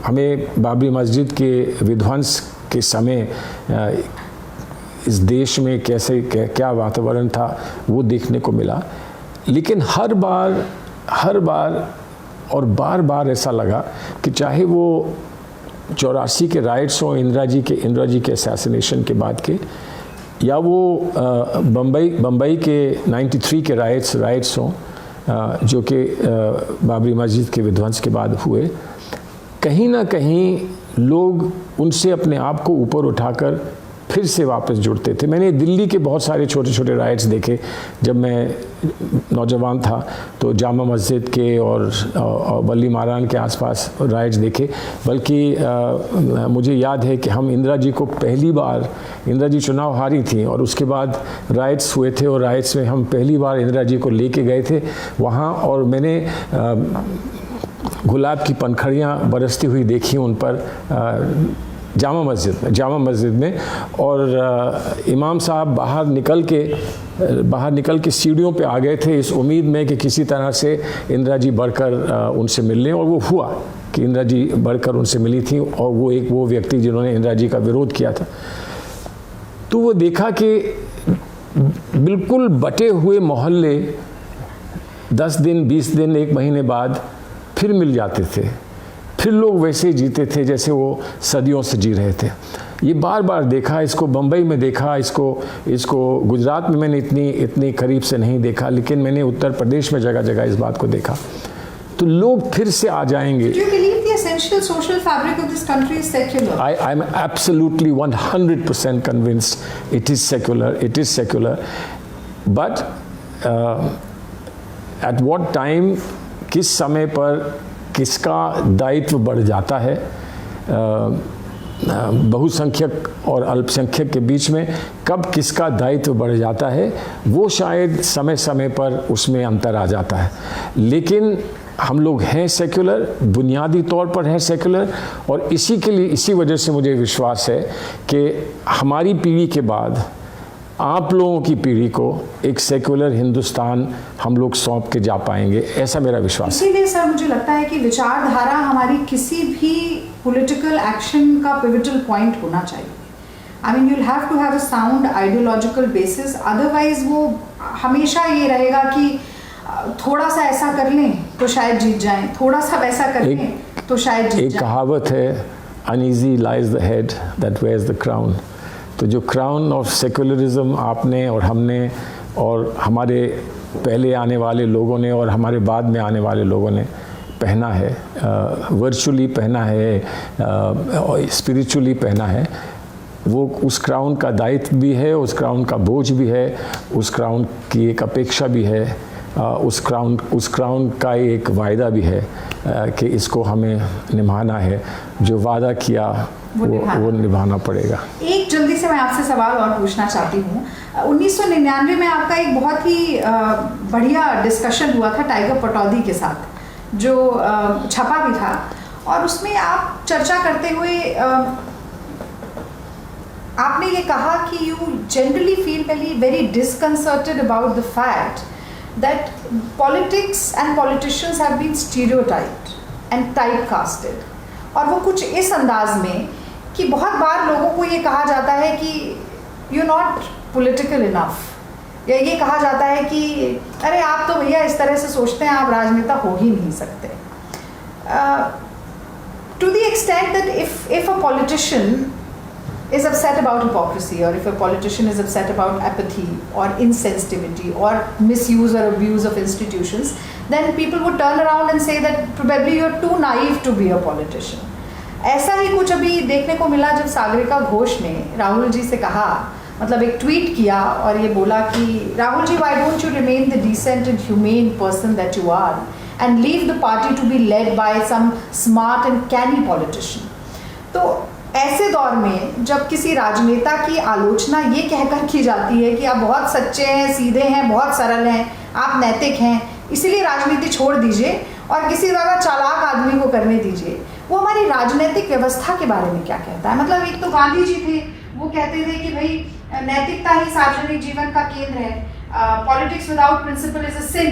हमें बाबरी मस्जिद के विध्वंस के समय इस देश में क्या वातावरण था वो देखने को मिला, लेकिन हर बार और बार ऐसा लगा कि चाहे वो 84 के राइट्स हों, इंदिरा जी के असैसिनेशन के बाद के, या वो बम्बई के 93 के राइट्स हों जो कि बाबरी मस्जिद के विध्वंस के बाद हुए, कहीं ना कहीं लोग उनसे अपने आप को ऊपर उठाकर फिर से वापस जुड़ते थे। मैंने दिल्ली के बहुत सारे छोटे राइट्स देखे जब मैं नौजवान था, तो जामा मस्जिद के और बल्ली मारान के आसपास राइट्स देखे। बल्कि मुझे याद है कि हम इंदिरा जी को पहली बार, इंदिरा जी चुनाव हारी थी और उसके बाद राइट्स हुए थे, और राइट्स में हम पहली बार इंदिरा जी को लेके गए थे वहाँ, और मैंने गुलाब की पंखड़ियाँ बरसती हुई देखी उन पर जामा मस्जिद में, और इमाम साहब बाहर निकल के सीढ़ियों पे आ गए थे इस उम्मीद में कि किसी तरह से इंदिरा जी बढ़कर उनसे मिलने, और वो हुआ कि इंदिरा जी बढ़कर उनसे मिली थी, और वो व्यक्ति जिन्होंने इंदिरा जी का विरोध किया था। तो वो देखा कि बिल्कुल बटे हुए मोहल्ले 10 दिन, 20 दिन, 1 महीने बाद फिर मिल जाते थे, फिर लोग वैसे जीते थे जैसे वो सदियों से जी रहे थे। ये बार देखा, इसको बम्बई में देखा, इसको गुजरात में मैंने इतनी करीब से नहीं देखा, लेकिन मैंने उत्तर प्रदेश में जगह इस बात को देखा। तो लोग फिर से आ जाएंगे। Do you believe the essential social fabric of this country is secular? I'm absolutely 100% convinced it is secular. But at what time, किस समय पर किसका दायित्व बढ़ जाता है बहुसंख्यक और अल्पसंख्यक के बीच में, कब किसका दायित्व बढ़ जाता है, वो शायद समय पर उसमें अंतर आ जाता है। लेकिन हम लोग हैं सेक्युलर, बुनियादी तौर पर हैं सेक्युलर, और इसी वजह से मुझे विश्वास है कि हमारी पीढ़ी के बाद आप लोगों की पीढ़ी को एक सेक्युलर हिंदुस्तान हम लोग सौंप के जा पाएंगे, ऐसा मेरा विश्वास है। इसीलिए सर मुझे लगता है कि विचारधारा हमारी किसी भी पॉलिटिकल एक्शन का पिवटल पॉइंट होना चाहिए। I mean you'll have to have a sound ideological basis, otherwise वो हमेशा ये रहेगा कि थोड़ा सा ऐसा कर लें तो शायद जीत जाएं, थोड़ा सा वैसा कर लें तो शायद जीत जाएं। एक कहावत है, uneasy lies the head that wears the crown। तो जो क्राउन ऑफ सेक्युलरिज्म आपने और हमने और हमारे पहले आने वाले लोगों ने और हमारे बाद में आने वाले लोगों ने पहना है, वर्चुअली पहना है, स्पिरिचुअली पहना है, वो उस क्राउन का दायित्व भी है, उस क्राउन का बोझ भी है, उस क्राउन की एक अपेक्षा भी है, उस क्राउन का एक वायदा भी है कि इसको हमें निभाना है। जो वादा किया वो निभाना पड़ेगा। एक जल्दी से मैं आपसे सवाल और पूछना चाहती हूँ। 1999 में आपका एक बहुत ही बढ़िया डिस्कशन हुआ था टाइगर पटौदी के साथ, जो छपा भी था, और उसमें आप चर्चा करते हुए आपने ये कहा कि you generally feel very disconcerted about the fact that politics and politicians have been stereotyped and typecasted, और वो कुछ इस अंदाज में कि बहुत बार लोगों को ये कहा जाता है कि you're not political enough, या ये कहा जाता है कि अरे आप तो भैया इस तरह से सोचते हैं, आप राजनेता हो ही नहीं सकते। To the extent that if a politician is upset about hypocrisy, or if a politician is upset about apathy or insensitivity or misuse or abuse of institutions, then people would turn around and say that probably you're too naive to be a politician. ऐसा ही कुछ अभी देखने को मिला जब सागरिका घोष ने राहुल जी से कहा, मतलब एक ट्वीट किया और ये बोला कि Rahul ji, why don't you remain the decent and humane person that you are and leave the party to be led by some smart and canny politician। तो ऐसे दौर में जब किसी राजनेता की आलोचना ये कहकर की जाती है कि आप बहुत सच्चे हैं, सीधे हैं, बहुत सरल हैं, आप नैतिक हैं, इसीलिए राजनीति छोड़ दीजिए और किसी ज़्यादा चालाक आदमी को करने दीजिए, वो हमारी राजनीतिक व्यवस्था के बारे में क्या कहता है? मतलब एक तो गांधी जी थे, वो कहते थे कि भाई नैतिकता ही सार्वजनिक जीवन का केंद्र है, politics without principle is a sin,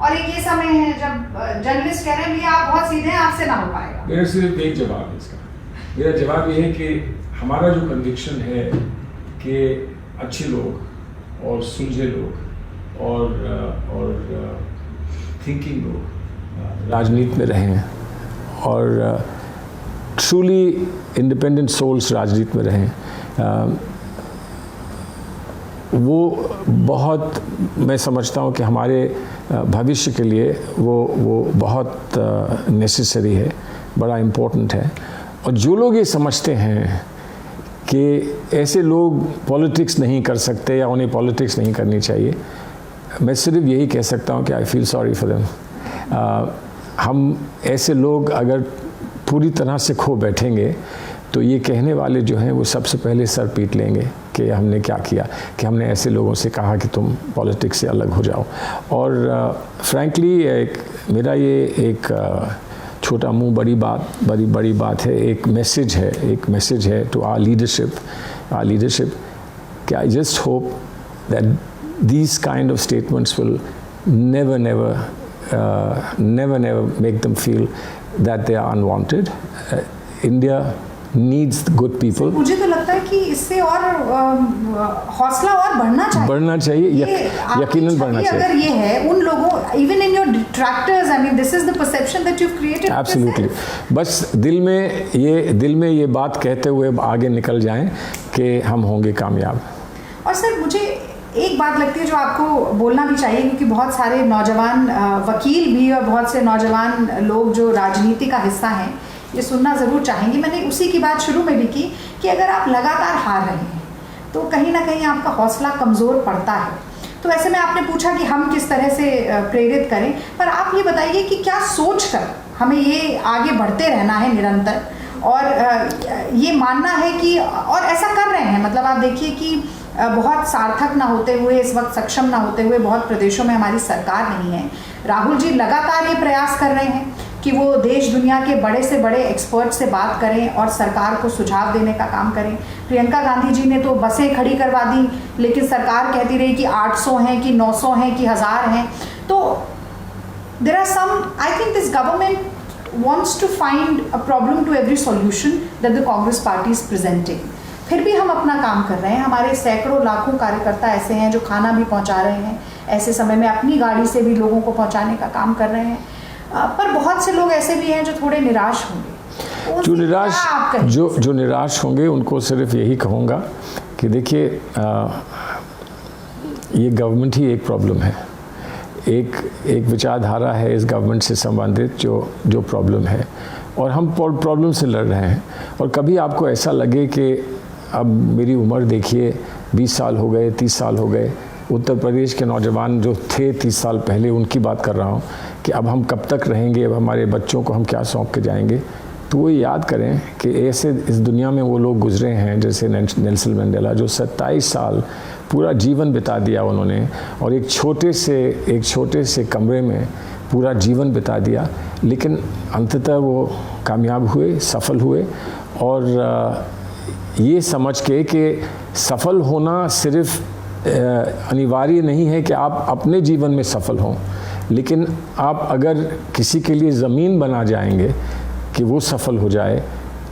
और एक ये समय है जब जर्नलिस्ट कह रहे हैं भैया आप बहुत सीधे हैं, आपसे ना हो पाएगा। मेरा सिर्फ एक जवाब है इसका। मेरा जवाब ये है कि हमारा जो कन्विक्शन है कि अच्छे लोग और सुलझे लोग और थिंकिंग लोग राजनीति में रहें और ट्रूली इंडिपेंडेंट सोल्स राजनीति में रहें, वो बहुत, मैं समझता हूँ कि हमारे भविष्य के लिए वो बहुत नेसेसरी है, बड़ा इम्पोर्टेंट है। और जो लोग ये समझते हैं कि ऐसे लोग पॉलिटिक्स नहीं कर सकते या उन्हें पॉलिटिक्स नहीं करनी चाहिए, मैं सिर्फ यही कह सकता हूँ कि I feel sorry for them. हम ऐसे लोग अगर पूरी तरह से खो बैठेंगे तो ये कहने वाले जो हैं वो सबसे पहले सर पीट लेंगे कि हमने क्या किया, कि हमने ऐसे लोगों से कहा कि तुम पॉलिटिक्स से अलग हो जाओ। और फ्रैंकली मेरा ये एक छोटा मुंह बड़ी बात है, एक मैसेज है टू आवर लीडरशिप कि I just hope that these kind of statements will never make them feel that they are unwanted. India needs good people. मुझे तो लगता है कि इससे और हौसला और बढ़ना चाहिए, यकीनन बढ़ना चाहिए। अगर ये है उन लोगों, even in your detractors, I mean this is the perception that you've created. Absolutely. बस दिल में ये बात कहते हुए आगे निकल जाएं कि हम होंगे कामयाब। और सर मुझे एक बात लगती है जो आपको बोलना भी चाहिए, क्योंकि बहुत सारे नौजवान वकील भी और बहुत से नौजवान लोग जो राजनीति का हिस्सा हैं ये सुनना ज़रूर चाहेंगे। मैंने उसी की बात शुरू में भी की कि अगर आप लगातार हार रहे हैं तो कहीं ना कहीं आपका हौसला कमज़ोर पड़ता है। तो ऐसे में आपने पूछा कि हम किस तरह से प्रेरित करें, पर आप ये बताइए कि क्या सोच कर हमें ये आगे बढ़ते रहना है निरंतर, और ये मानना है कि, और ऐसा कर रहे हैं, मतलब आप देखिए कि बहुत सार्थक ना होते हुए, इस वक्त सक्षम ना होते हुए बहुत प्रदेशों में हमारी सरकार नहीं है। राहुल जी लगातार ये प्रयास कर रहे हैं कि वो देश दुनिया के बड़े से बड़े एक्सपर्ट से बात करें और सरकार को सुझाव देने का काम करें। प्रियंका गांधी जी ने तो बसें खड़ी करवा दी, लेकिन सरकार कहती रही कि 800 हैं कि 900 हैं कि 1000 हैं। तो there are some, I think this government wants to find a problem to every solution that the Congress party is presenting। फिर भी हम अपना काम कर रहे हैं। हमारे सैकड़ों लाखों कार्यकर्ता ऐसे हैं जो खाना भी पहुंचा रहे हैं, ऐसे समय में अपनी गाड़ी से भी लोगों को पहुंचाने का काम कर रहे हैं। पर बहुत से लोग ऐसे भी हैं जो थोड़े निराश होंगे। जो निराश होंगे उनको सिर्फ यही कहूँगा कि देखिए, ये गवर्नमेंट ही एक प्रॉब्लम है, एक विचारधारा है इस गवर्नमेंट से संबंधित जो प्रॉब्लम है, और हम प्रॉब्लम से लड़ रहे हैं। और कभी आपको ऐसा लगे कि अब मेरी उम्र देखिए 20 साल हो गए, 30 साल हो गए, उत्तर प्रदेश के नौजवान जो थे 30 साल पहले, उनकी बात कर रहा हूँ कि अब हम कब तक रहेंगे, अब हमारे बच्चों को हम क्या सौंप के जाएंगे। तो वो याद करें कि ऐसे इस दुनिया में वो लोग गुजरे हैं, जैसे नेल्सन मंडेला, जो 27 साल पूरा जीवन बिता दिया उन्होंने, और एक छोटे से कमरे में पूरा जीवन बिता दिया, लेकिन अंततः वो कामयाब हुए, सफल हुए। और ये समझ के कि सफल होना सिर्फ अनिवार्य नहीं है कि आप अपने जीवन में सफल हों, लेकिन आप अगर किसी के लिए ज़मीन बना जाएंगे कि वो सफल हो जाए,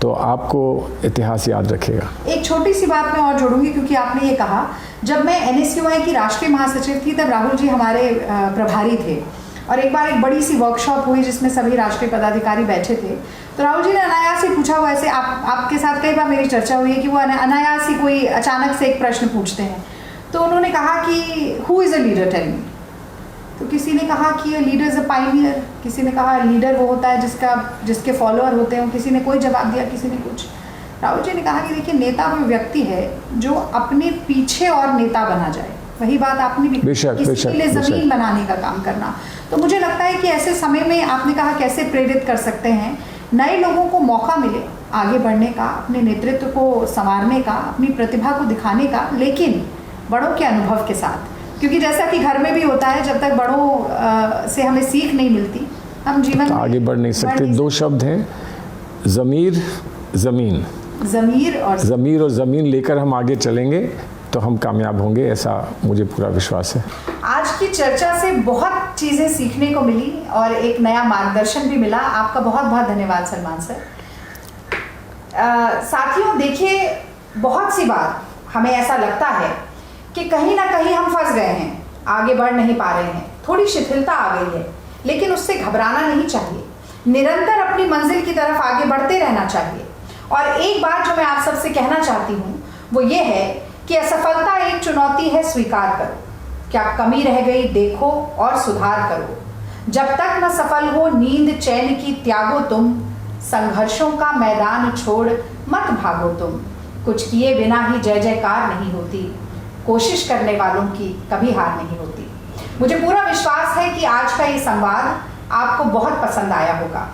तो आपको इतिहास याद रखेगा। एक छोटी सी बात मैं और जोड़ूंगी, क्योंकि आपने ये कहा, जब मैं NSUI की राष्ट्रीय महासचिव थी तब राहुल जी हमारे प्रभारी थे, और एक बार एक बड़ी सी वर्कशॉप हुई जिसमें सभी राष्ट्रीय पदाधिकारी बैठे थे। तो राहुल जी ने अनायास ही पूछा, हुआ ऐसे आपके साथ कई बार मेरी चर्चा हुई है कि वो अनायास ही कोई अचानक से एक प्रश्न पूछते हैं। तो उन्होंने कहा कि who is a leader, tell me. तो किसी ने कहा कि लीडर इज़ अ पायनियर, किसी ने कहा लीडर वो होता है जिसके फॉलोअर होते हैं, किसी ने कोई जवाब दिया, किसी ने कुछ। राहुल जी ने कहा कि देखिए, नेता वो व्यक्ति है जो अपने पीछे और नेता बना जाए। वही बात आपने भी, किसी के लिए ज़मीन बनाने का काम करना। तो मुझे लगता है कि ऐसे समय में आपने कहा कैसे प्रेरित कर सकते हैं, नए लोगों को मौका मिले आगे बढ़ने का, अपने नेतृत्व को संवारने का, अपनी प्रतिभा को दिखाने का, लेकिन बड़ों के अनुभव के साथ। क्योंकि जैसा कि घर में भी होता है, जब तक बड़ों से हमें सीख नहीं मिलती, हम जीवन में आगे बढ़ नहीं सकते। दो शब्द हैं, ज़मीर, ज़मीन। ज़मीर और ज़मीन लेकर हम आगे चलेंगे तो हम कामयाब होंगे, ऐसा मुझे पूरा विश्वास है। आज की चर्चा से बहुत चीज़ें सीखने को मिली और एक नया मार्गदर्शन भी मिला। आपका बहुत बहुत धन्यवाद सलमान सर। साथियों, देखिए, बहुत सी बार हमें ऐसा लगता है कि कहीं ना कहीं हम फंस गए हैं, आगे बढ़ नहीं पा रहे हैं, थोड़ी शिथिलता आ गई है, लेकिन उससे घबराना नहीं चाहिए। निरंतर अपनी मंजिल की तरफ आगे बढ़ते रहना चाहिए। और एक बात जो मैं आप सबसे कहना चाहती हूँ वो ये है कि असफलता एक चुनौती है, स्वीकार करो। क्या कमी रह गई देखो और सुधार करो। जब तक न सफल हो नींद चैन की त्यागो तुम, संघर्षों का मैदान छोड़ मत भागो तुम। कुछ किए बिना ही जय जयकार नहीं होती, कोशिश करने वालों की कभी हार नहीं होती। मुझे पूरा विश्वास है कि आज का ये संवाद आपको बहुत पसंद आया होगा।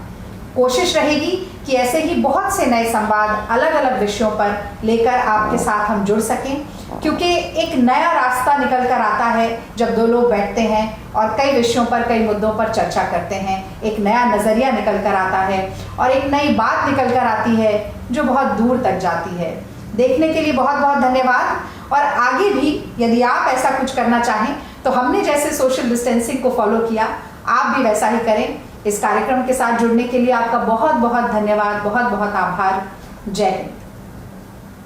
कोशिश रहेगी कि ऐसे ही बहुत से नए संवाद अलग अलग विषयों पर लेकर आपके साथ हम जुड़ सकें, क्योंकि एक नया रास्ता निकल कर आता है जब दो लोग बैठते हैं और कई विषयों पर, कई मुद्दों पर चर्चा करते हैं। एक नया नज़रिया निकल कर आता है और एक नई बात निकल कर आती है जो बहुत दूर तक जाती है। देखने के लिए बहुत बहुत धन्यवाद। और आगे भी यदि आप ऐसा कुछ करना चाहें तो हमने जैसे सोशल डिस्टेंसिंग को फॉलो किया, आप भी वैसा ही करें। इस कार्यक्रम के साथ जुड़ने के लिए आपका बहुत बहुत धन्यवाद, बहुत बहुत आभार। जय हिंद।